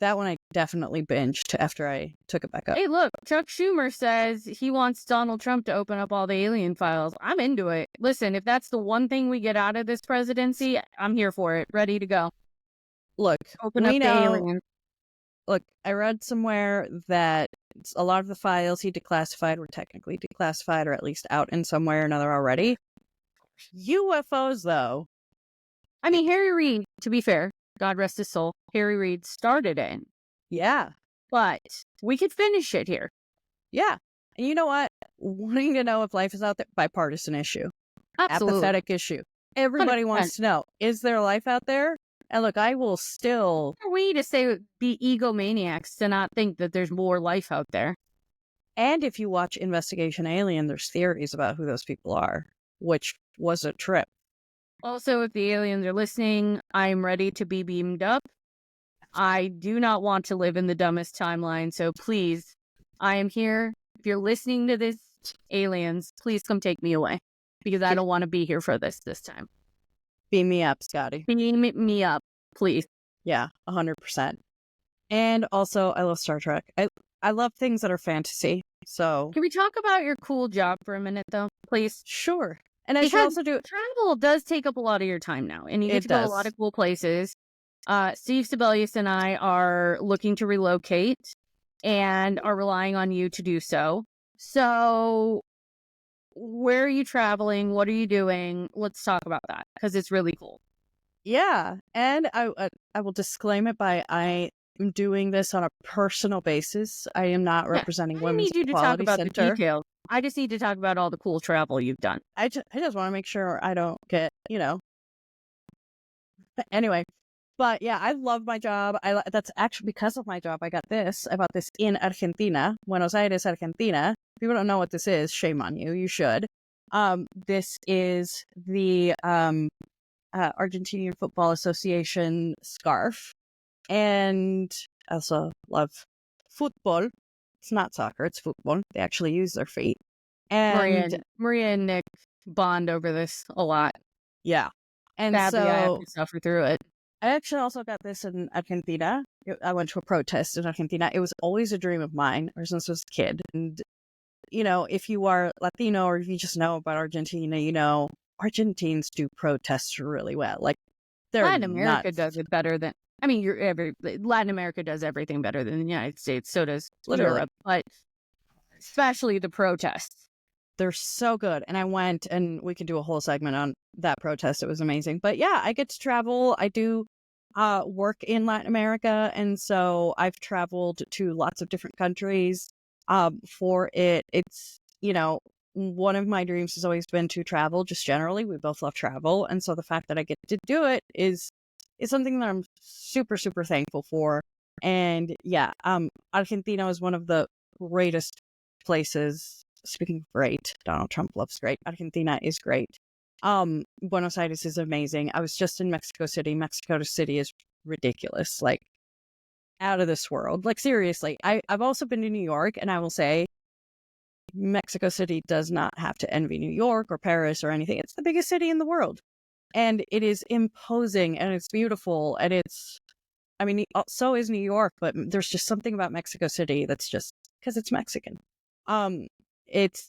That one I definitely binged after I took it back up. Hey, look, Chuck Schumer says he wants Donald Trump to open up all the alien files. I'm into it. Listen, if that's the one thing we get out of this presidency, I'm here for it. Ready to go. Look, open up the aliens. Look, I read somewhere that a lot of the files he declassified were technically declassified or at least out in some way or another already. UFOs, though. I mean, Harry Reid, to be fair, God rest his soul, Harry Reid started it. Yeah. But we could finish it here. Yeah. And you know what? Wanting to know if life is out there, bipartisan issue. Absolutely. Apathetic issue. Everybody 100%. wants to know, is there life out there? And look, I will still... Who are we to be egomaniacs to not think that there's more life out there? And if you watch Investigation Alien, there's theories about who those people are, which was a trip. Also, if the aliens are listening, I'm ready to be beamed up. I do not want to live in the dumbest timeline, so please, I am here. If you're listening to this, aliens, please come take me away, because I don't want to be here for this time. Beam me up, Scotty. Beam me up, please. Yeah, 100%. And also, I love Star Trek. I love things that are fantasy. So Can we talk about your cool job for a minute, though, please? sure. And I should Because also do travel does take up a lot of your time now, and you get It to go a does. lot of cool places. Steve Sibelius and I are looking to relocate and are relying on you to do so. So, where are you traveling? What are you doing? Let's talk about that, because it's really cool. Yeah, and I will disclaim it by I am doing this on a personal basis. I am not representing I don't Women's need you to talk Equality about the Center. details. I just need to talk about all the cool travel you've done. I just want to make sure I don't get, Anyway, but yeah, I love my job. That's actually because of my job. I got this. I bought this in Argentina, Buenos Aires, Argentina. If people don't know what this is, shame on you. You should. This is the Argentinian Football Association scarf, and I also love football. It's not soccer; it's football. They actually use their feet. And Maria and Nick bond over this a lot. yeah, and Sadly, I have so to suffer through it. I actually also got this in Argentina. I went to a protest in Argentina. It was always a dream of mine ever since I was a kid. And, if you are Latino or if you just know about Argentina, Argentines do protests really well. Like, they're Latin America nuts. does it better than, Latin America does everything better than the United States. So does Literally. Europe, but especially the protests. They're so good. And I went, and we could do a whole segment on that protest. It was amazing. But yeah, I get to travel. I do work in Latin America. And so I've traveled to lots of different countries for it. It's, one of my dreams has always been to travel, just generally. We both love travel. And so the fact that I get to do it is something that I'm super, super thankful for. And yeah, Argentina is one of the greatest places. Speaking of great, Donald Trump loves great. Argentina is great. Buenos Aires is amazing. I was just in Mexico City. Mexico City is ridiculous, like out of this world. Like seriously, I've also been to New York, and I will say Mexico City does not have to envy New York or Paris or anything. It's the biggest city in the world, and it is imposing, and it's beautiful, and so is New York, but there's just something about Mexico City that's just because it's Mexican. It's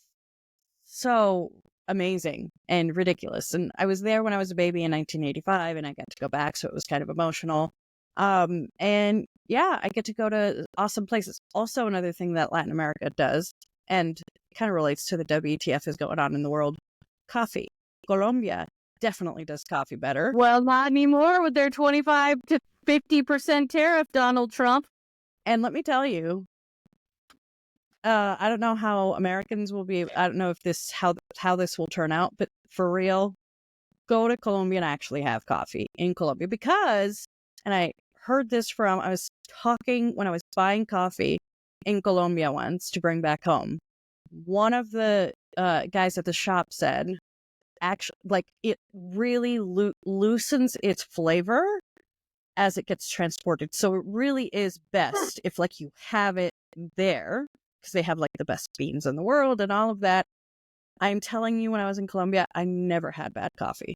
so amazing and ridiculous. And I was there when I was a baby in 1985, and I got to go back, so it was kind of emotional. And yeah, I get to go to awesome places. Also, another thing that Latin America does, and kind of relates to the WTF is going on in the world, coffee. Colombia definitely does coffee better. Well, not anymore with their 25 to 50% tariff, Donald Trump. And let me tell you, I don't know how Americans will be. I don't know if how this will turn out, but for real, go to Colombia and actually have coffee in Colombia because, and I heard this I was talking when I was buying coffee in Colombia once to bring back home. One of the guys at the shop said, actually, like it really loosens its flavor as it gets transported. So it really is best if like you have it there, because they have like the best beans in the world and all of that. I'm telling you, when I was in Colombia, I never had bad coffee.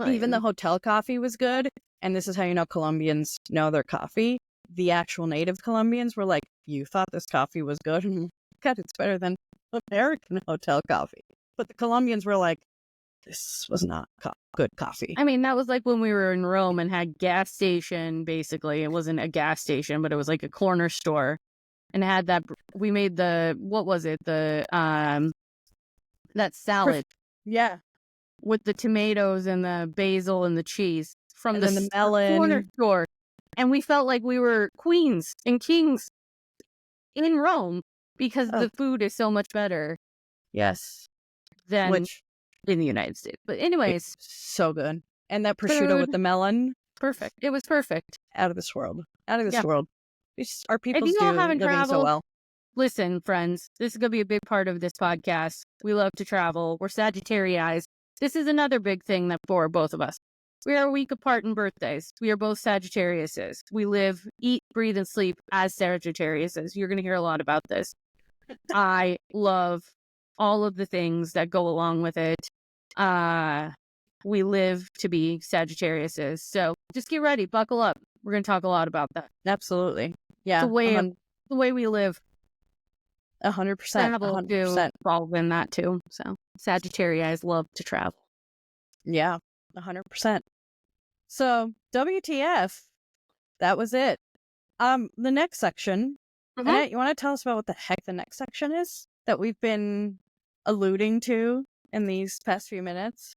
Even the hotel coffee was good. And this is how you know Colombians know their coffee. The actual native Colombians were like, you thought this coffee was good? And God, it's better than American hotel coffee. But the Colombians were like, this was not good coffee. I mean, that was like when we were in Rome and had gas station, basically. It wasn't a gas station, but it was like a corner store. And had that, we made what was it? That salad. Yeah. With the tomatoes and the basil and the cheese from and the melon. Corner store. And we felt like we were queens and kings in Rome because the food is so much better. Yes. Than in the United States. But anyways. So good. And that prosciutto with the melon. Perfect. It was perfect. Out of this world. Out of this world. Our people if you all haven't living traveled, so well. Listen, friends, this is going to be a big part of this podcast. We love to travel. We're Sagittarii. This is another big thing that for both of us. We are a week apart in birthdays. We are both Sagittariuses. We live, eat, breathe, and sleep as Sagittariuses. You're going to hear a lot about this. I love all of the things that go along with it. We live to be Sagittariuses. So just get ready, buckle up. We're going to talk a lot about that. Absolutely. Yeah. The way we live. 100%. Travel 100%. too, involved in that too. So Sagittarius love to travel. Yeah, 100%. So WTF, that was it. The next section, Annette, you want to tell us about what the heck the next section is that we've been alluding to in these past few minutes?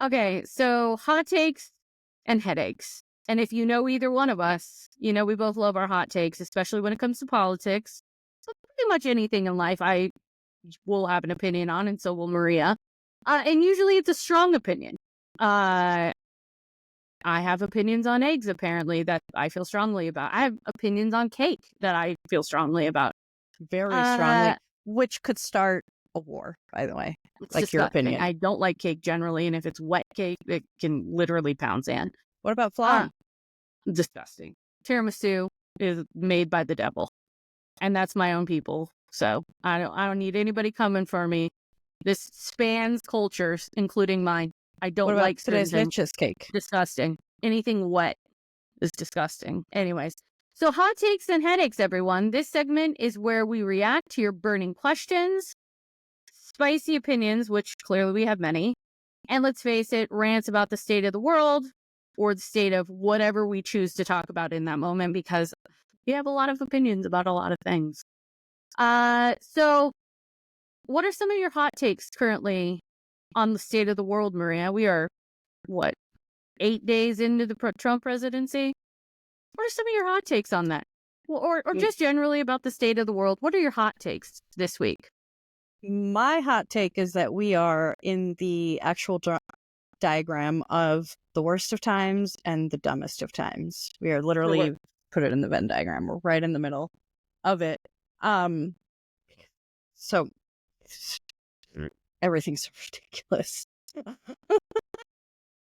Okay, so hot takes and headaches. And if you know either one of us, you know we both love our hot takes, especially when it comes to politics. So pretty much anything in life I will have an opinion on, and so will Maria. And usually it's a strong opinion. I have opinions on eggs, apparently, that I feel strongly about. I have opinions on cake that I feel strongly about. Very strongly, which could start a war, by the way. Like your opinion. I don't like cake generally, and if it's wet cake, it can literally pound sand. What about flan? Disgusting. Tiramisu is made by the devil, and that's my own people. So I don't need anybody coming for me. This spans cultures, including mine. I don't like today's leches cake. Disgusting. Anything wet is disgusting. Anyways, so hot takes and headaches, everyone. This segment is where we react to your burning questions, spicy opinions, which clearly we have many, and let's face it, rants about the state of the world or the state of whatever we choose to talk about in that moment, because we have a lot of opinions about a lot of things. So what are some of your hot takes currently on the state of the world, Maria? We are, 8 days into the Trump presidency? What are some of your hot takes on that? Or just generally about the state of the world? What are your hot takes this week? My hot take is that we are in the actual diagram of the worst of times and the dumbest of times. We are literally, put it in the Venn diagram, we're right in the middle of it. So everything's ridiculous.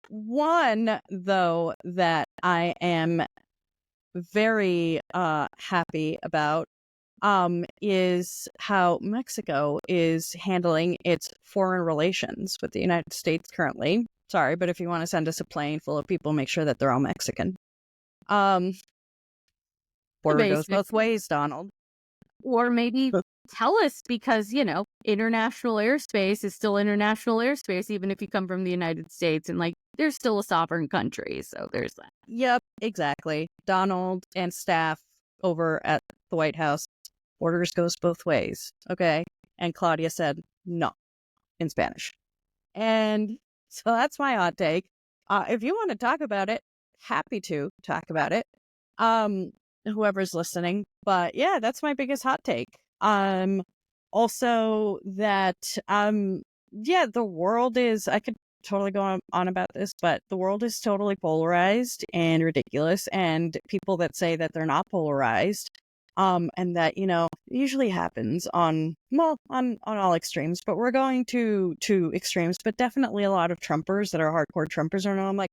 One, though, that I am very happy about is how Mexico is handling its foreign relations with the United States currently. Sorry, but if you want to send us a plane full of people, make sure that they're all Mexican. Border goes both ways, Donald. Or maybe tell us, because, international airspace is still international airspace, even if you come from the United States, and there's still a sovereign country. So there's that. Yep, exactly. Donald and staff over at the White House, borders goes both ways. Okay. And Claudia said no in Spanish. And so that's my hot take. If you want to talk about it, happy to talk about it. Whoever's listening. But yeah, that's my biggest hot take. Also that, the world is, I could totally go on about this, but the world is totally polarized and ridiculous. And people that say that they're not polarized, and that, it usually happens on all extremes, but we're going to extremes, but definitely a lot of Trumpers that are hardcore Trumpers are I'm like,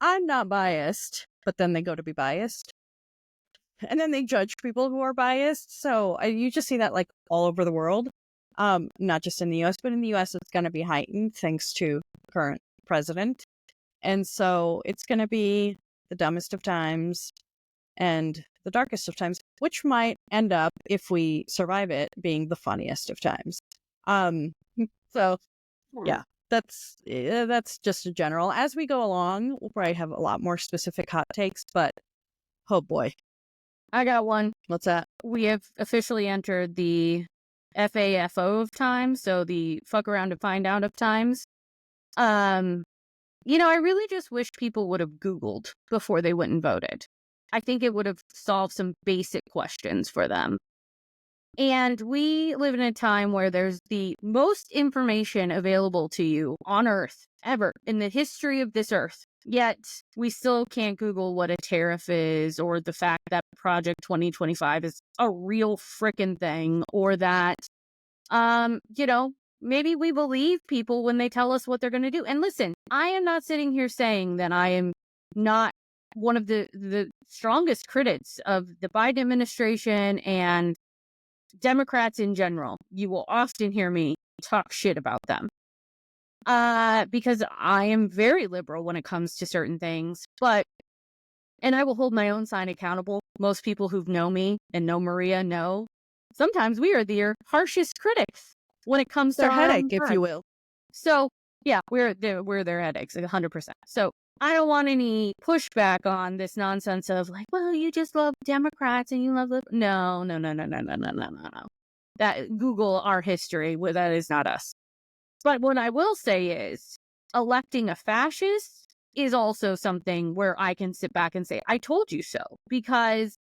I'm not biased, but then they go to be biased. And then they judge people who are biased. So you just see that all over the world, not just in the U.S., but in the U.S. it's going to be heightened thanks to the current president. And so it's going to be the dumbest of times and the darkest of times, which might end up, if we survive it, being the funniest of times. So yeah, that's just a general. As we go along, we'll probably have a lot more specific hot takes, but oh boy. I got one. What's that? We have officially entered the FAFO of times, so the fuck around to find out of times. I really just wish people would have Googled before they went and voted. I think it would have solved some basic questions for them. And we live in a time where there's the most information available to you on Earth ever in the history of this Earth. Yet we still can't Google what a tariff is, or the fact that Project 2025 is a real frickin' thing, or that, maybe we believe people when they tell us what they're going to do. And listen, I am not sitting here saying that I am not one of the strongest critics of the Biden administration and Democrats in general. You will often hear me talk shit about them. Because I am very liberal when it comes to certain things, and I will hold my own side accountable. Most people who know me and know Maria know sometimes we are their harshest critics when it comes to Their our own headache, if work. you will. So yeah, we're their headaches, 100%. So I don't want any pushback on this nonsense of like, well, you just love Democrats and you love no. That Google our history. That is not us. But what I will say is electing a fascist is also something where I can sit back and say, I told you so. Because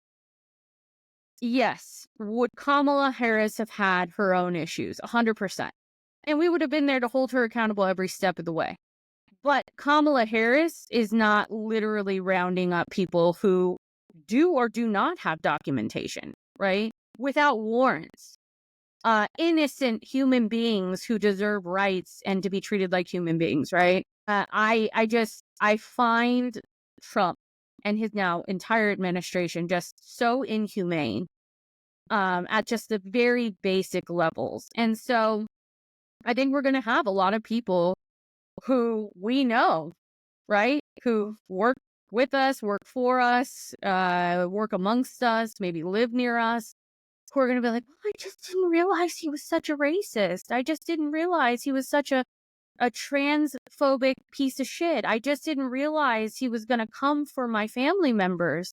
yes, would Kamala Harris have had her own issues? 100%. And we would have been there to hold her accountable every step of the way. But Kamala Harris is not literally rounding up people who do or do not have documentation, right? Without warrants. Innocent human beings who deserve rights and to be treated like human beings, right? I find Trump and his now entire administration just so inhumane at just the very basic levels. And so I think we're going to have a lot of people who we know, right? Who work with us, work for us, work amongst us, maybe live near us, who are going to be like, I just didn't realize he was such a racist. I just didn't realize he was such a transphobic piece of shit. I just didn't realize he was going to come for my family members.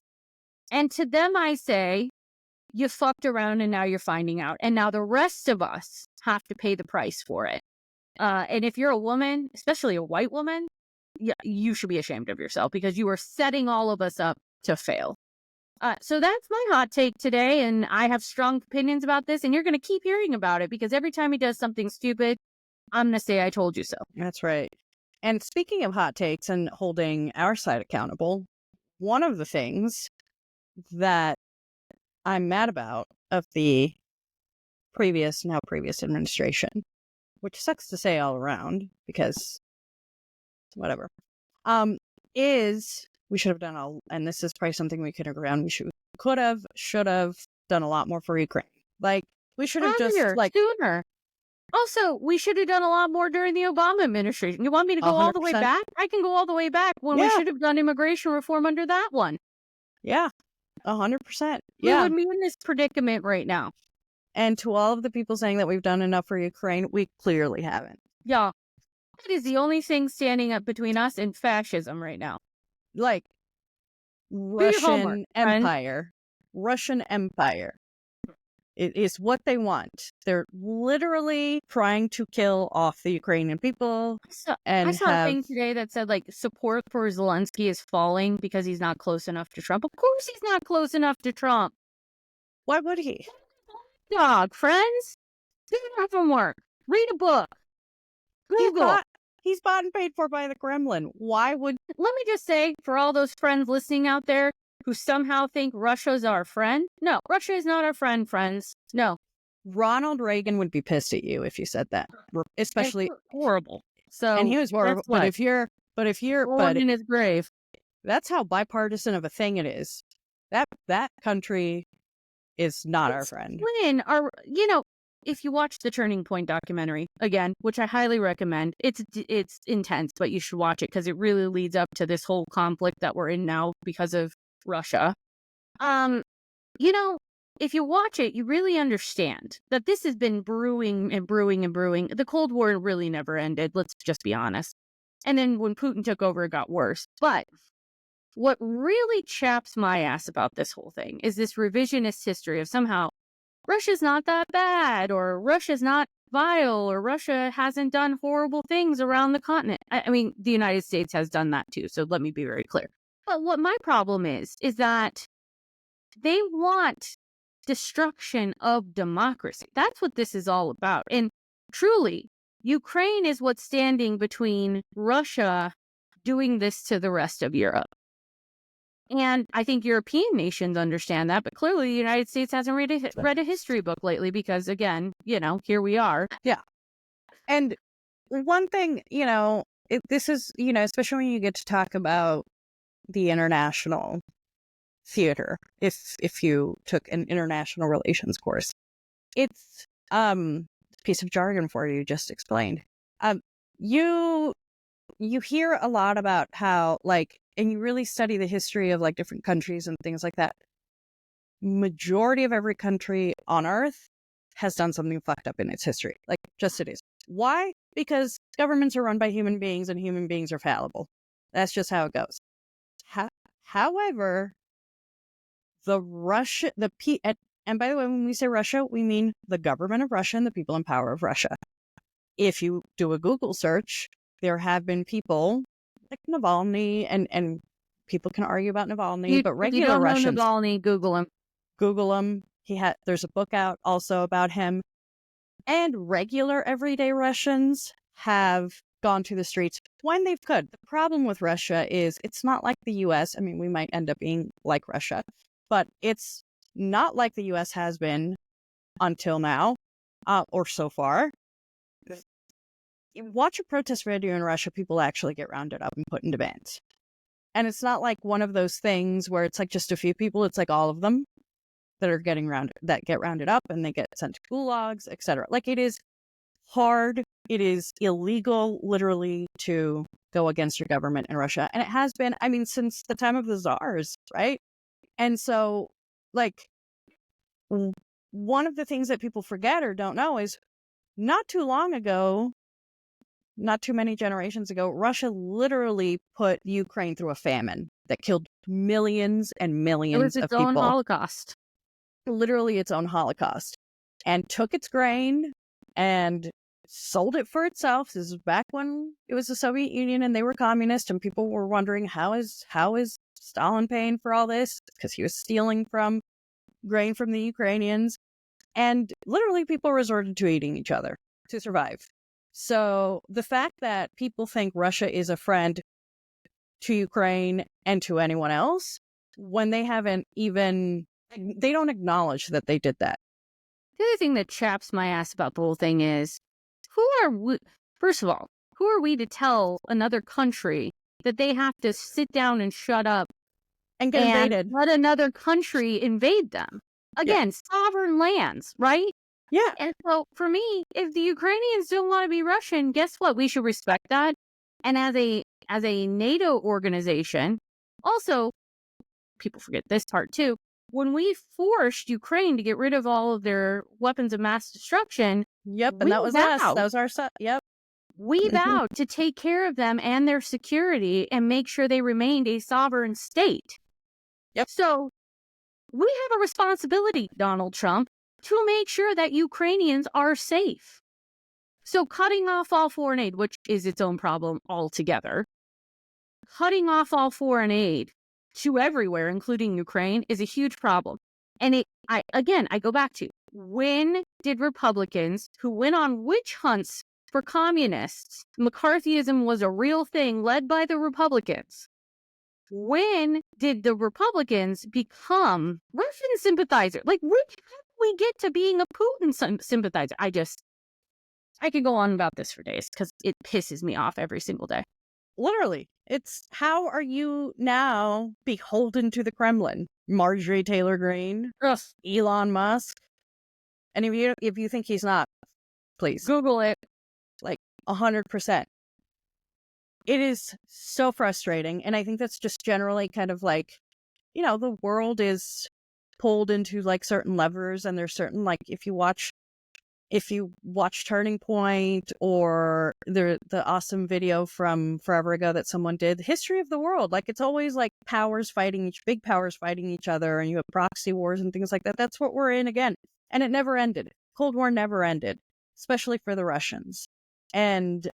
And to them, I say, you fucked around and now you're finding out. And now the rest of us have to pay the price for it. And if you're a woman, especially a white woman, you should be ashamed of yourself because you are setting all of us up to fail. So that's my hot take today, and I have strong opinions about this, and you're going to keep hearing about it because every time he does something stupid, I'm going to say I told you so. That's right. And speaking of hot takes and holding our side accountable, one of the things that I'm mad about of the previous administration, which sucks to say all around because whatever, is we should have done and this is probably something we could agree on. We should have done a lot more for Ukraine. Like we should have just sooner. Also, we should have done a lot more during the Obama administration. You want me to go 100%. All the way back? I can go all the way back when we should have done immigration reform under that one. Yeah, 100%. We would be in this predicament right now. And to all of the people saying that we've done enough for Ukraine, we clearly haven't. Yeah. That is the only thing standing up between us and fascism right now. Like Russian Empire. Russian Empire. It is what they want. They're literally trying to kill off the Ukrainian people. I saw a thing today that said, like, support for Zelensky is falling because he's not close enough to Trump. Of course he's not close enough to Trump. Why would he? Dog, friends. Do your homework. Read a book. Google. He's bought and paid for by the Kremlin. Why would... Let me just say, for all those friends listening out there who somehow think Russia's our friend, no, Russia is not our friend, friends. No. Ronald Reagan would be pissed at you if you said that. Especially... It's horrible. So, and he was horrible. But if you're in his grave. That's how bipartisan of a thing it is. That country is not our friend. If you watch the Turning Point documentary, again, which I highly recommend, it's intense, but you should watch it because it really leads up to this whole conflict that we're in now because of Russia. If you watch it, you really understand that this has been brewing and brewing and brewing. The Cold War really never ended, let's just be honest. And then when Putin took over, it got worse. But what really chaps my ass about this whole thing is this revisionist history of somehow Russia's not that bad, or Russia's not vile, or Russia hasn't done horrible things around the continent. I mean, the United States has done that too, so let me be very clear. But what my problem is that they want destruction of democracy. That's what this is all about. And truly, Ukraine is what's standing between Russia doing this to the rest of Europe. And I think European nations understand that, but clearly the United States hasn't read a history book lately because, again, here we are. Yeah. And one thing, this is, especially when you get to talk about the international theater, if you took an international relations course, it's piece of jargon for you just explained. You hear a lot about how, like, and you really study the history of like different countries and things like that. Majority of every country on earth has done something fucked up in its history. Like, just it is. Why? Because governments are run by human beings and human beings are fallible. That's just how it goes. However, and by the way, when we say Russia, we mean the government of Russia and the people in power of Russia. If you do a Google search, there have been people like Navalny, and people can argue about Navalny, but If you regular don't know Russians, Navalny, Google him. Google him. There's a book out also about him. And regular everyday Russians have gone to the streets when they could. The problem with Russia is it's not like the US. I mean, we might end up being like Russia, but it's not like the US has been until now, or so far. You watch a protest video in Russia, people actually get rounded up and put into bands. And it's not like one of those things where it's like just a few people, it's like all of them that get rounded up and they get sent to gulags, etc. Like, it is hard. It is illegal, literally, to go against your government in Russia. And it has been, I mean, since the time of the czars, right? And so, like, one of the things that people forget or don't know is not too long ago, not too many generations ago, Russia literally put Ukraine through a famine that killed millions and millions of people. It was its own Holocaust. Literally its own Holocaust. And took its grain and sold it for itself. This is back when it was the Soviet Union and they were communist, and people were wondering, how is Stalin paying for all this? Because he was stealing from grain from the Ukrainians. And literally people resorted to eating each other to survive. So the fact that people think Russia is a friend to Ukraine and to anyone else, when they don't acknowledge that they did that. The other thing that chaps my ass about the whole thing is, first of all, who are we to tell another country that they have to sit down and shut up and get invaded? Let another country invade them? Again, sovereign lands, right? Yeah. And so for me, if the Ukrainians don't want to be Russian, guess what? We should respect that. And as a NATO organization, also, people forget this part too, when we forced Ukraine to get rid of all of their weapons of mass destruction. Yep, and that was us. That was our yep. We vowed to take care of them and their security and make sure they remained a sovereign state. Yep. So we have a responsibility, Donald Trump, to make sure that Ukrainians are safe. So cutting off all foreign aid, which is its own problem altogether, cutting off all foreign aid to everywhere, including Ukraine, is a huge problem. And I go back to, when did Republicans who went on witch hunts for communists, McCarthyism was a real thing led by the Republicans, when did the Republicans become Russian sympathizers? Like, how did we get to being a Putin sympathizer? I could go on about this for days because it pisses me off every single day. Literally, it's, how are you now beholden to the Kremlin? Marjorie Taylor Greene, Elon Musk, and if you think he's not, please Google it. Like 100%. It is so frustrating, and I think that's just generally kind of like, the world is pulled into like certain levers, and there's certain, like, if you watch Turning Point or the awesome video from forever ago that someone did, the history of the world, like, it's always like big powers fighting each other, and you have proxy wars and things like that. That's what we're in again. And it never ended. Cold War never ended, especially for the Russians. And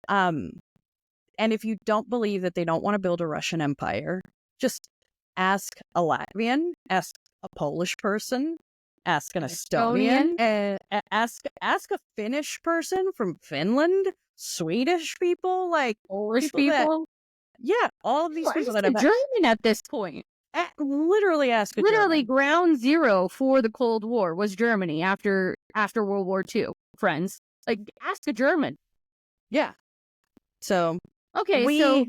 if you don't believe that they don't want to build a Russian empire, just ask a Latvian, ask a Polish person, ask an Estonian, ask a Finnish person from Finland, Swedish people, like Polish people. All of these people that have German at this point. Literally ask a Literally German. Ground zero for the Cold War was Germany after World War II, friends. Like, ask a German. Yeah. So Okay, so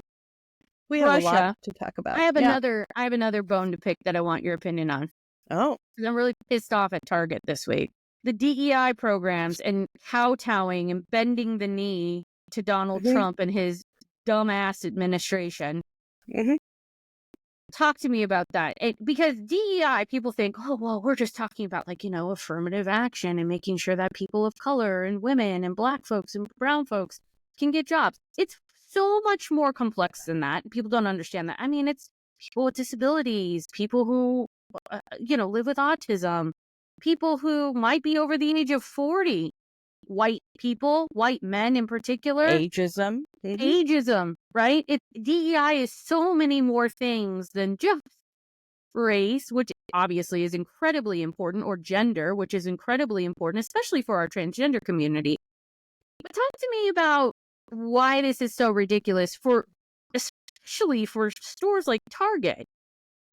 we have a lot Russia. to talk about. I have Yeah. another bone to pick that I want your opinion on. Oh. 'Cause I'm really pissed off at Target this week. The DEI programs and kowtowing and bending the knee to Donald Hmm. Trump and his dumbass administration. Hmm. Talk to me about that. Because DEI, people think, oh, well, we're just talking about affirmative action and making sure that people of color and women and black folks and brown folks can get jobs. It's so much more complex than that. People don't understand that. I mean, it's people with disabilities, people who, live with autism, people who might be over the age of 40, white people, white men in particular. Ageism. Ageism, right? DEI is so many more things than just race, which obviously is incredibly important, or gender, which is incredibly important, especially for our transgender community. But talk to me about why this is so ridiculous especially for stores like Target,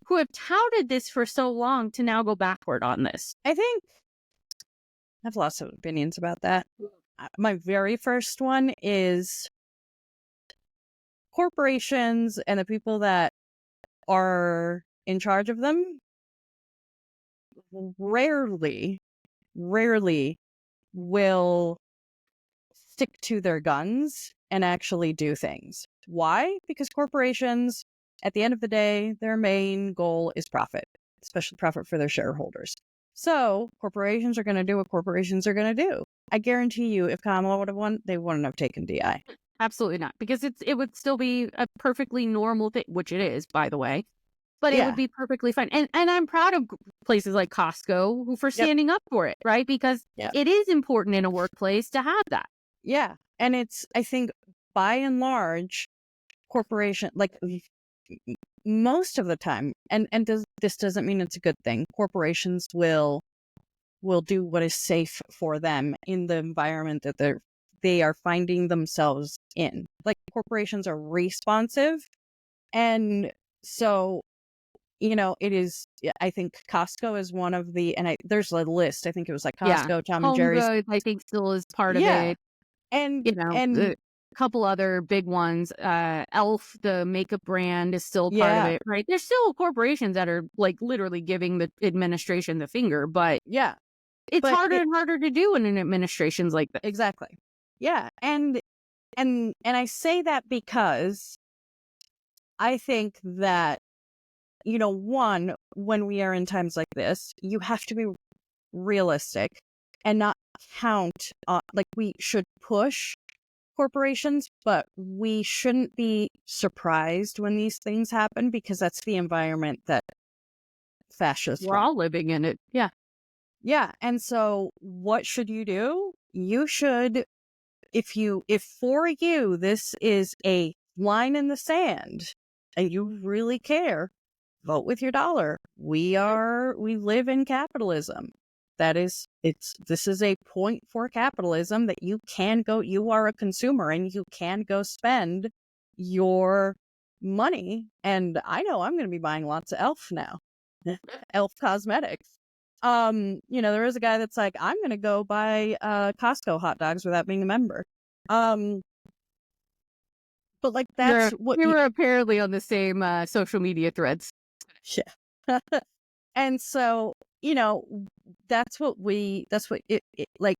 who have touted this for so long to now go backward on this. I think I have lots of opinions about that. My very first one is corporations and the people that are in charge of them rarely will stick to their guns and actually do things. Why? Because corporations, at the end of the day, their main goal is profit, especially profit for their shareholders. So corporations are going to do what corporations are going to do. I guarantee you, if Kamala would have won, they wouldn't have taken DI. Absolutely not, because it would still be a perfectly normal thing, which it is, by the way. But it would be perfectly fine. And I'm proud of places like Costco for standing up for it, right? Because it is important in a workplace to have that. Yeah. And it's, I think, by and large, corporation, like most of the time, and this doesn't mean it's a good thing. Corporations will do what is safe for them in the environment that they are finding themselves in. Like corporations are responsive. And so, it is, I think Costco is one of the, and there's a list. I think it was like Costco, Tom and Home Jerry's. Goods, I think, still is part of it. And A couple other big ones. Elf, the makeup brand, is still part of it, right? There's still corporations that are like literally giving the administration the finger, but it's harder and harder to do in administrations like this. Exactly. Yeah. And I say that because I think that, one, when we are in times like this, you have to be realistic and not count on, like, we should push corporations, but we shouldn't be surprised when these things happen because that's the environment that fascists We're all living in it. Yeah. Yeah. And so what should you do? You should, if for you this is a line in the sand and you really care, vote with your dollar. We live in capitalism. This is a point for capitalism that you are a consumer and you can go spend your money. And I know I'm going to be buying lots of Elf now. Elf cosmetics. There is a guy that's like, I'm going to go buy Costco hot dogs without being a member. But like that's what we were apparently on the same social media threads. Yeah. And so, that's what it like,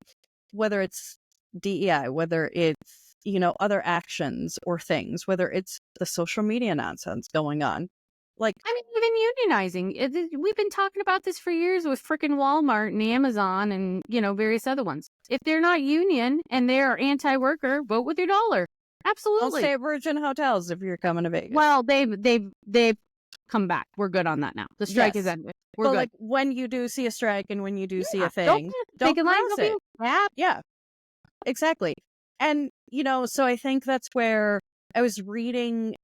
whether it's DEI, whether it's, other actions or things, whether it's the social media nonsense going on. Like, I mean, even unionizing. We've been talking about this for years with frickin' Walmart and Amazon and, various other ones. If they're not union and they're anti-worker, vote with your dollar. Absolutely. Don't stay at Virgin Hotels if you're coming to Vegas. Well, they've come back. We're good on that now. The strike is ended. We're good. Like when you do see a strike and when you do see a thing, don't cross it. Yeah, exactly. And, so I think that's where I was reading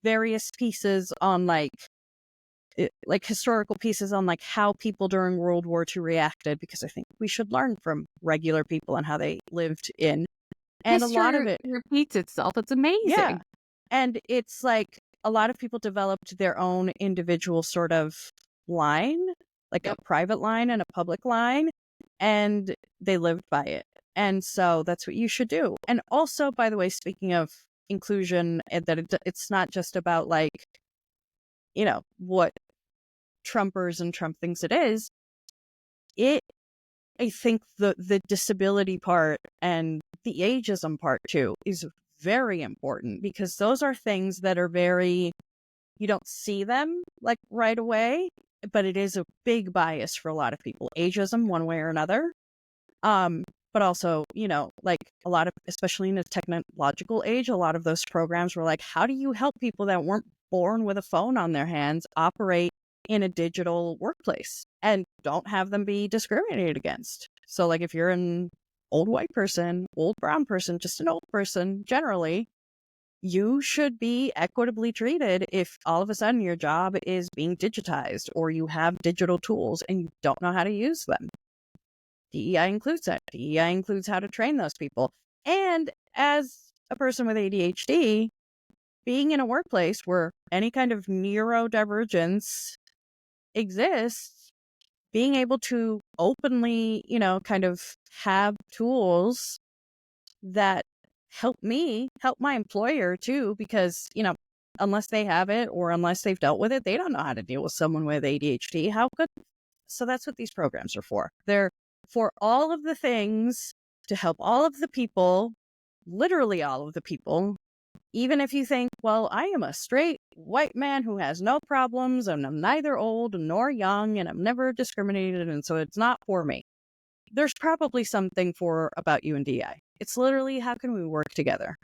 various pieces on like historical pieces on like how people during World War II reacted, because I think we should learn from regular people and how they lived in. And history a lot of it repeats itself. It's amazing. Yeah. And it's like a lot of people developed their own individual sort of line, like a private line and a public line, and they lived by it. And so that's what you should do. And also, by the way, speaking of inclusion, it's not just about like, what Trumpers and Trump thinks it is. I think the disability part and the ageism part too is very important, because those are things that are you don't see them like right away, but it is a big bias for a lot of people. Ageism, one way or another. But also, like a lot of, especially in the technological age, a lot of those programs were like, how do you help people that weren't born with a phone on their hands operate in a digital workplace and don't have them be discriminated against? So like if you're an old white person, old brown person, just an old person generally, you should be equitably treated if all of a sudden your job is being digitized or you have digital tools and you don't know how to use them. DEI includes that. DEI includes how to train those people. And as a person with ADHD, being in a workplace where any kind of neurodivergence exists, being able to openly, kind of have tools that help me help my employer too, because, unless they have it or unless they've dealt with it, they don't know how to deal with someone with ADHD. How could? So that's what these programs are for. They're for all of the things to help all of the people, literally all of the people. Even if you think, well, I am a straight white man who has no problems and I'm neither old nor young and I'm never discriminated, and so it's not for me. There's probably something about you and DI. It's literally, how can we work together?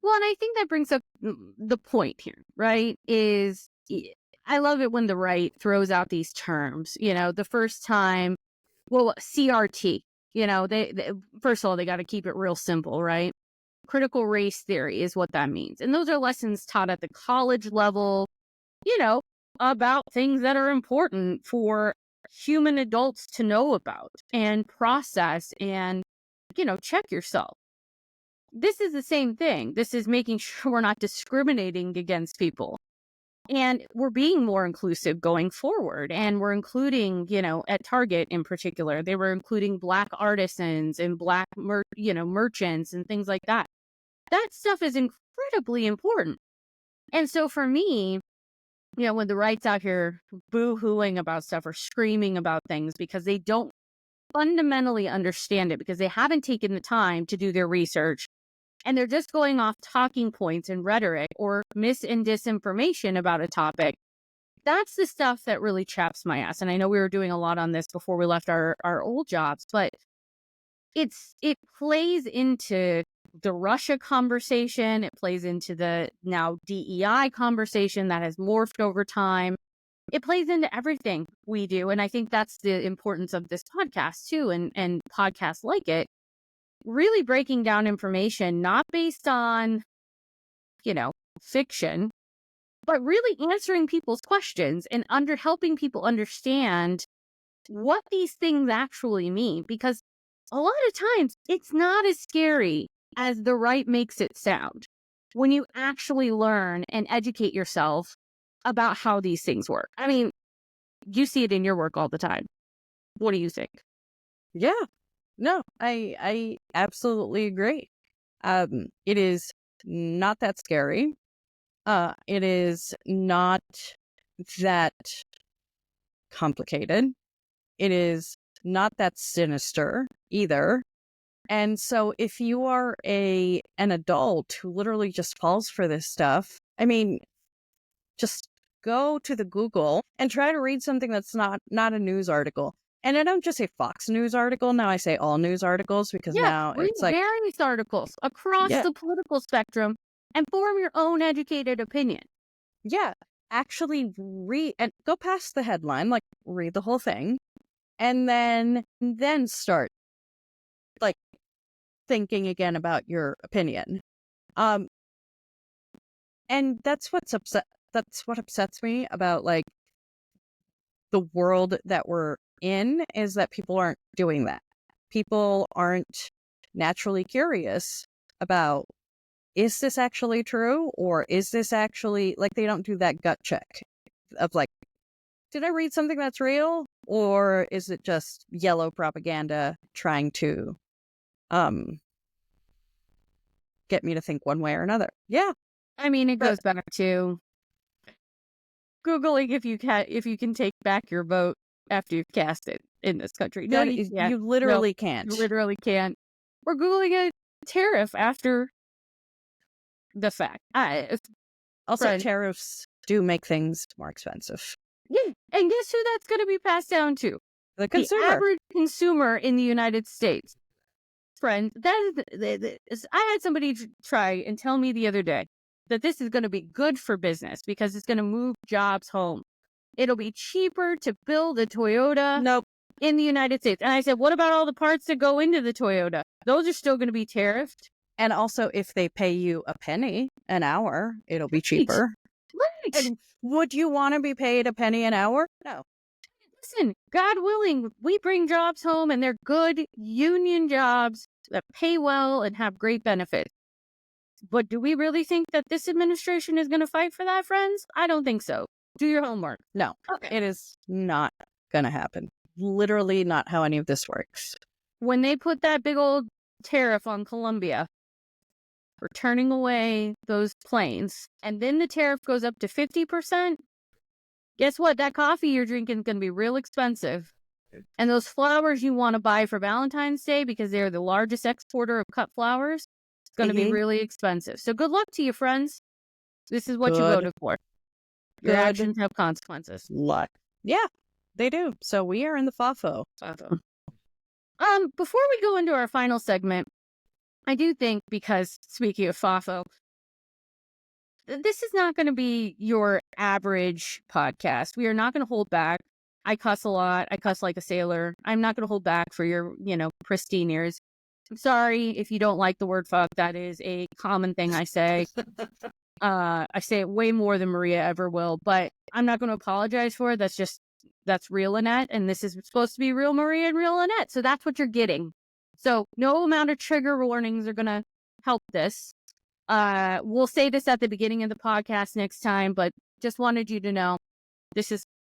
Well, and I think that brings up the point here, right? I love it when the right throws out these terms. The first time, well, CRT, they first of all, they got to keep it real simple, right? Critical race theory is what that means. And those are lessons taught at the college level, about things that are important for human adults to know about and process and, check yourself. This is the same thing. This is making sure we're not discriminating against people. And we're being more inclusive going forward. And we're including, at Target in particular, they were including Black artisans and Black, merchants and things like that. That stuff is incredibly important. And so for me, when the right's out here boo-hooing about stuff or screaming about things because they don't fundamentally understand it, because they haven't taken the time to do their research, and they're just going off talking points and rhetoric or mis and disinformation about a topic, that's the stuff that really chaps my ass. And I know we were doing a lot on this before we left our old jobs, but it plays into the Russia conversation. It plays into the now DEI conversation that has morphed over time. It plays into everything we do. And I think that's the importance of this podcast too, and podcasts like it. Really breaking down information, not based on, fiction, but really answering people's questions and helping people understand what these things actually mean. Because a lot of times it's not as scary as the right makes it sound when you actually learn and educate yourself about how these things work. I mean, you see it in your work all the time. What do you think? Yeah. No, I absolutely agree. It is not that scary. It is not that complicated. It is not that sinister either. And so if you are an adult who literally just falls for this stuff, I mean, just go to the Google and try to read something that's not a news article. And I don't just say Fox News article. Now I say all news articles, because now read it's like various articles across the political spectrum and form your own educated opinion. Yeah, actually read and go past the headline, like read the whole thing, and then start like thinking again about your opinion. And that's what upsets me about like the world that we're in, is that people aren't doing that. People aren't naturally curious about, is this actually true? Or is this actually, like, they don't do that gut check of like, did I read something that's real? Or is it just yellow propaganda trying to get me to think one way or another. Yeah. I mean, it goes back to Googling if you can take back your vote after you've cast it in this country. No, you can't. You literally No, can't. you literally can't. We're Googling a tariff after the fact. Also, Friend. tariffs do make things more expensive. Yeah, and guess who that's going to be passed down to? The consumer. The average consumer in the United States. Friend, I had somebody try and tell me the other day that this is going to be good for business because it's going to move jobs home. It'll be cheaper to build a Toyota in the United States. And I said, what about all the parts that go into the Toyota? Those are still going to be tariffed. And also, if they pay you a penny an hour, it'll be cheaper. Right. And would you want to be paid a penny an hour? No. Listen, God willing, we bring jobs home and they're good union jobs that pay well and have great benefits. But do we really think that this administration is going to fight for that, friends? I don't think so. Do your homework. No. Okay. It is not going to happen. Literally not how any of this works. When they put that big old tariff on Colombia for turning away those planes, and then the tariff goes up to 50%, guess what? That coffee you're drinking is going to be real expensive. And those flowers you want to buy for Valentine's Day, because they're the largest exporter of cut flowers, it's going to be really expensive. So good luck to you, friends. This is what you voted for. Your actions have consequences. Luck. Yeah, they do. So we are in the FAFO. Before we go into our final segment, I do think, because speaking of FAFO, this is not going to be your average podcast. We are not going to hold back. I cuss a lot. I cuss like a sailor. I'm not going to hold back for your, pristine ears. I'm sorry if you don't like the word fuck. That is a common thing I say. I say it way more than Maria ever will, but I'm not going to apologize for it. That's real Annette, and this is supposed to be real Maria and real Annette. So that's what you're getting. So no amount of trigger warnings are going to help this. We'll say this at the beginning of the podcast next time, but just wanted you to know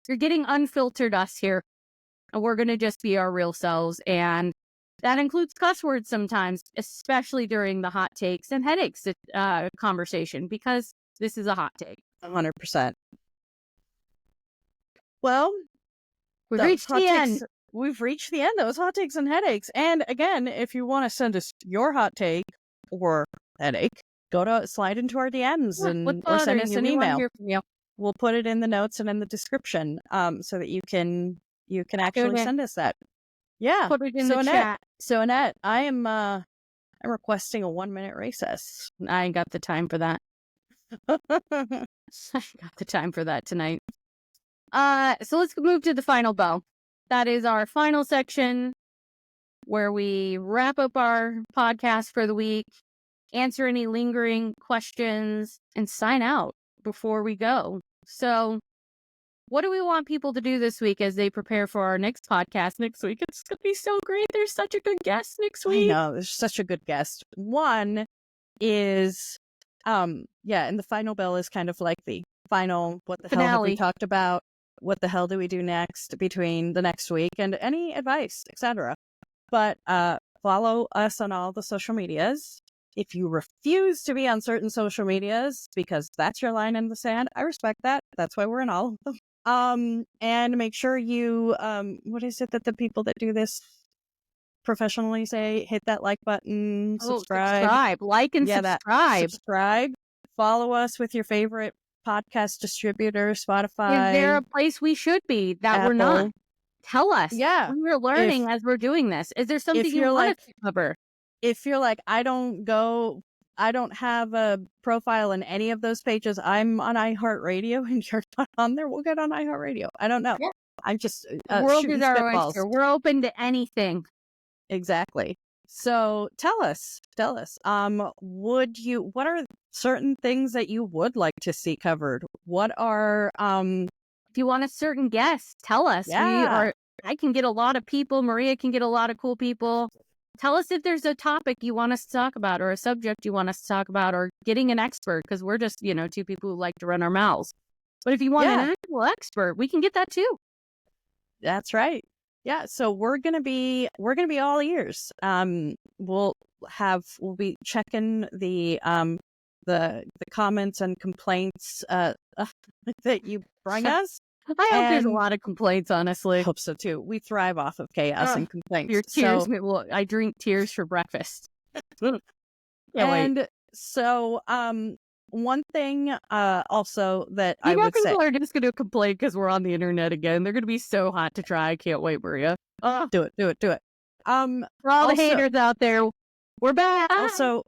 you're getting unfiltered us here, and we're going to just be our real selves. And that includes cuss words sometimes, especially during the hot takes and headaches conversation, because this is a hot take. 100%. Well, we've reached the end. We've reached the end. Those hot takes and headaches. And again, if you want to send us your hot take or headache, slide into our DMs or send us an email. We'll put it in the notes and in the description, so that you can actually send us that. Yeah. Put it in the chat. So Annette, I'm requesting a 1-minute recess. I ain't got the time for that. I got the time for that tonight. So let's move to the final bell. That is our final section where we wrap up our podcast for the week, answer any lingering questions, and sign out before we go. So what do we want people to do this week as they prepare for our next podcast next week? It's going to be so great. There's such a good guest next week. I know, there's such a good guest. One is, and the final bell is kind of like the final, what the finale. Hell have we talked about? What the hell do we do next between the next week, and any advice, etc. But follow us on all the social medias. If you refuse to be on certain social medias because that's your line in the sand, I respect that. That's why we're in all of them. And make sure you, what is it that the people that do this professionally say? Hit that like button, subscribe. Like and subscribe. Subscribe. Follow us with your favorite podcast distributor, Spotify. Is there a place we should be that Apple. we're not? Tell us. Yeah. We're learning as we're doing this. Is there something you want to cover? If you're like, I don't have a profile in any of those pages, I'm on iHeartRadio and you're not on there, we'll get on iHeartRadio. I don't know. Yeah. I'm just the world is our oyster. We're open to anything. Exactly. So tell us, what are certain things that you would like to see covered? What are, if you want a certain guest, tell us. Yeah. I can get a lot of people. Maria can get a lot of cool people. Tell us if there's a topic you want us to talk about, or a subject you want us to talk about, or getting an expert, because we're just, two people who like to run our mouths. But if you want an actual expert, we can get that too. That's right. Yeah, so we're gonna be all ears. We'll be checking the comments and complaints that you bring us. I hope there's a And lot of complaints, I honestly. hope so too. We thrive off of chaos and complaints. Your tears, So, well, I drink tears for breakfast. Can't wait. and so one thing also that You I know, would say, people are just going to complain because we're on the internet again. They're going to be so hot to try. I can't wait, Maria. do it. For all Also- the haters out there, we're back. Also,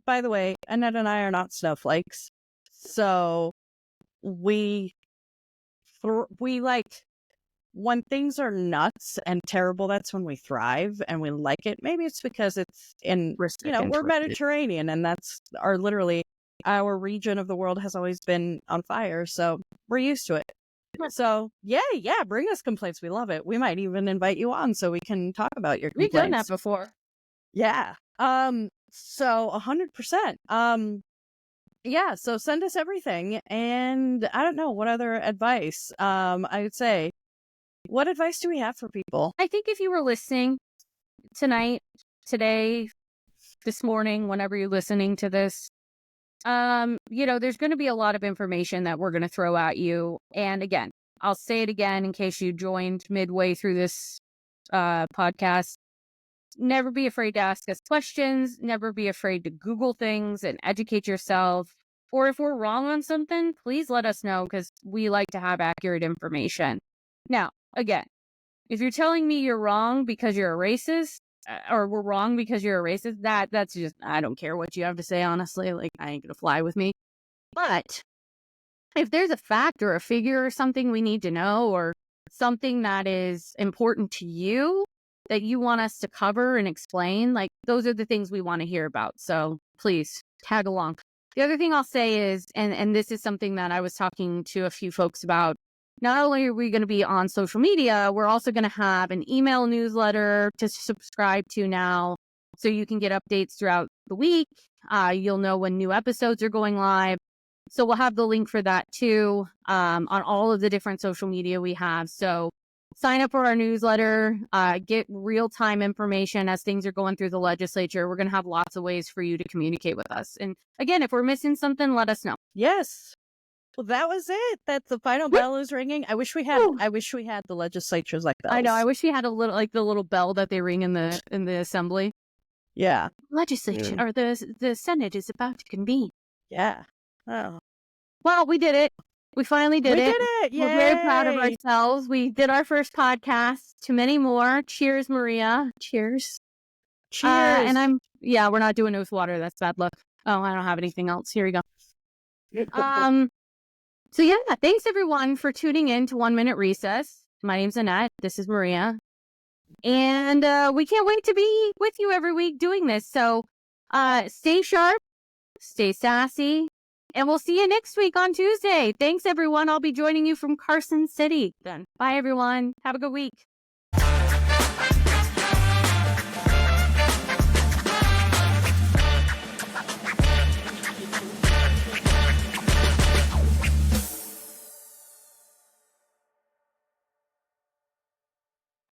by the way, Annette and I are not snowflakes. So we like, when things are nuts and terrible, that's when we thrive and we like it. Maybe it's because it's we're Mediterranean, and that's our region of the world has always been on fire. So we're used to it. So yeah, bring us complaints. We love it. We might even invite you on so we can talk about your complaints. We've done that before. Yeah. So 100%. Yeah, so send us everything. And I don't know what other advice. I would say, what advice do we have for people? I think if you were listening tonight, today, this morning, whenever you're listening to this, there's going to be a lot of information that we're going to throw at you. And again, I'll say it again in case you joined midway through this podcast. Never be afraid to ask us questions. Never be afraid to Google things and educate yourself. Or if we're wrong on something, please let us know, because we like to have accurate information. Now, again, if you're telling me you're wrong because you're a racist, or we're wrong because you're a racist, that's just, I don't care what you have to say, honestly. Like, I ain't gonna fly with me. But if there's a fact or a figure or something we need to know, or something that is important to you that you want us to cover and explain, like, those are the things we want to hear about. So please tag along. The other thing I'll say is, and this is something that I was talking to a few folks about, not only are we going to be on social media, we're also going to have an email newsletter to subscribe to now, so you can get updates throughout the week. You'll know when new episodes are going live. So we'll have the link for that too, on all of the different social media we have. So sign up for our newsletter, get real-time information as things are going through the legislature. We're going to have lots of ways for you to communicate with us. And again, if we're missing something, let us know. Yes. Well, that was it. That's the final bell is ringing. I wish we had the legislatures like bells. I know. I wish we had a little, like the little bell that they ring in the assembly. Yeah. Legislature or the Senate is about to convene. Yeah. Oh. Well, we did it. We finally did it. Yay! We're very proud of ourselves. We did our first podcast. To many more. Cheers, Maria. Cheers. Cheers. And we're not doing it with water. That's bad luck. Oh, I don't have anything else. Here we go. So yeah, thanks everyone for tuning in to 1 Minute Recess. My name's Annette. This is Maria. And we can't wait to be with you every week doing this. So stay sharp, stay sassy, and we'll see you next week on Tuesday. Thanks everyone. I'll be joining you from Carson City then. Bye everyone. Have a good week.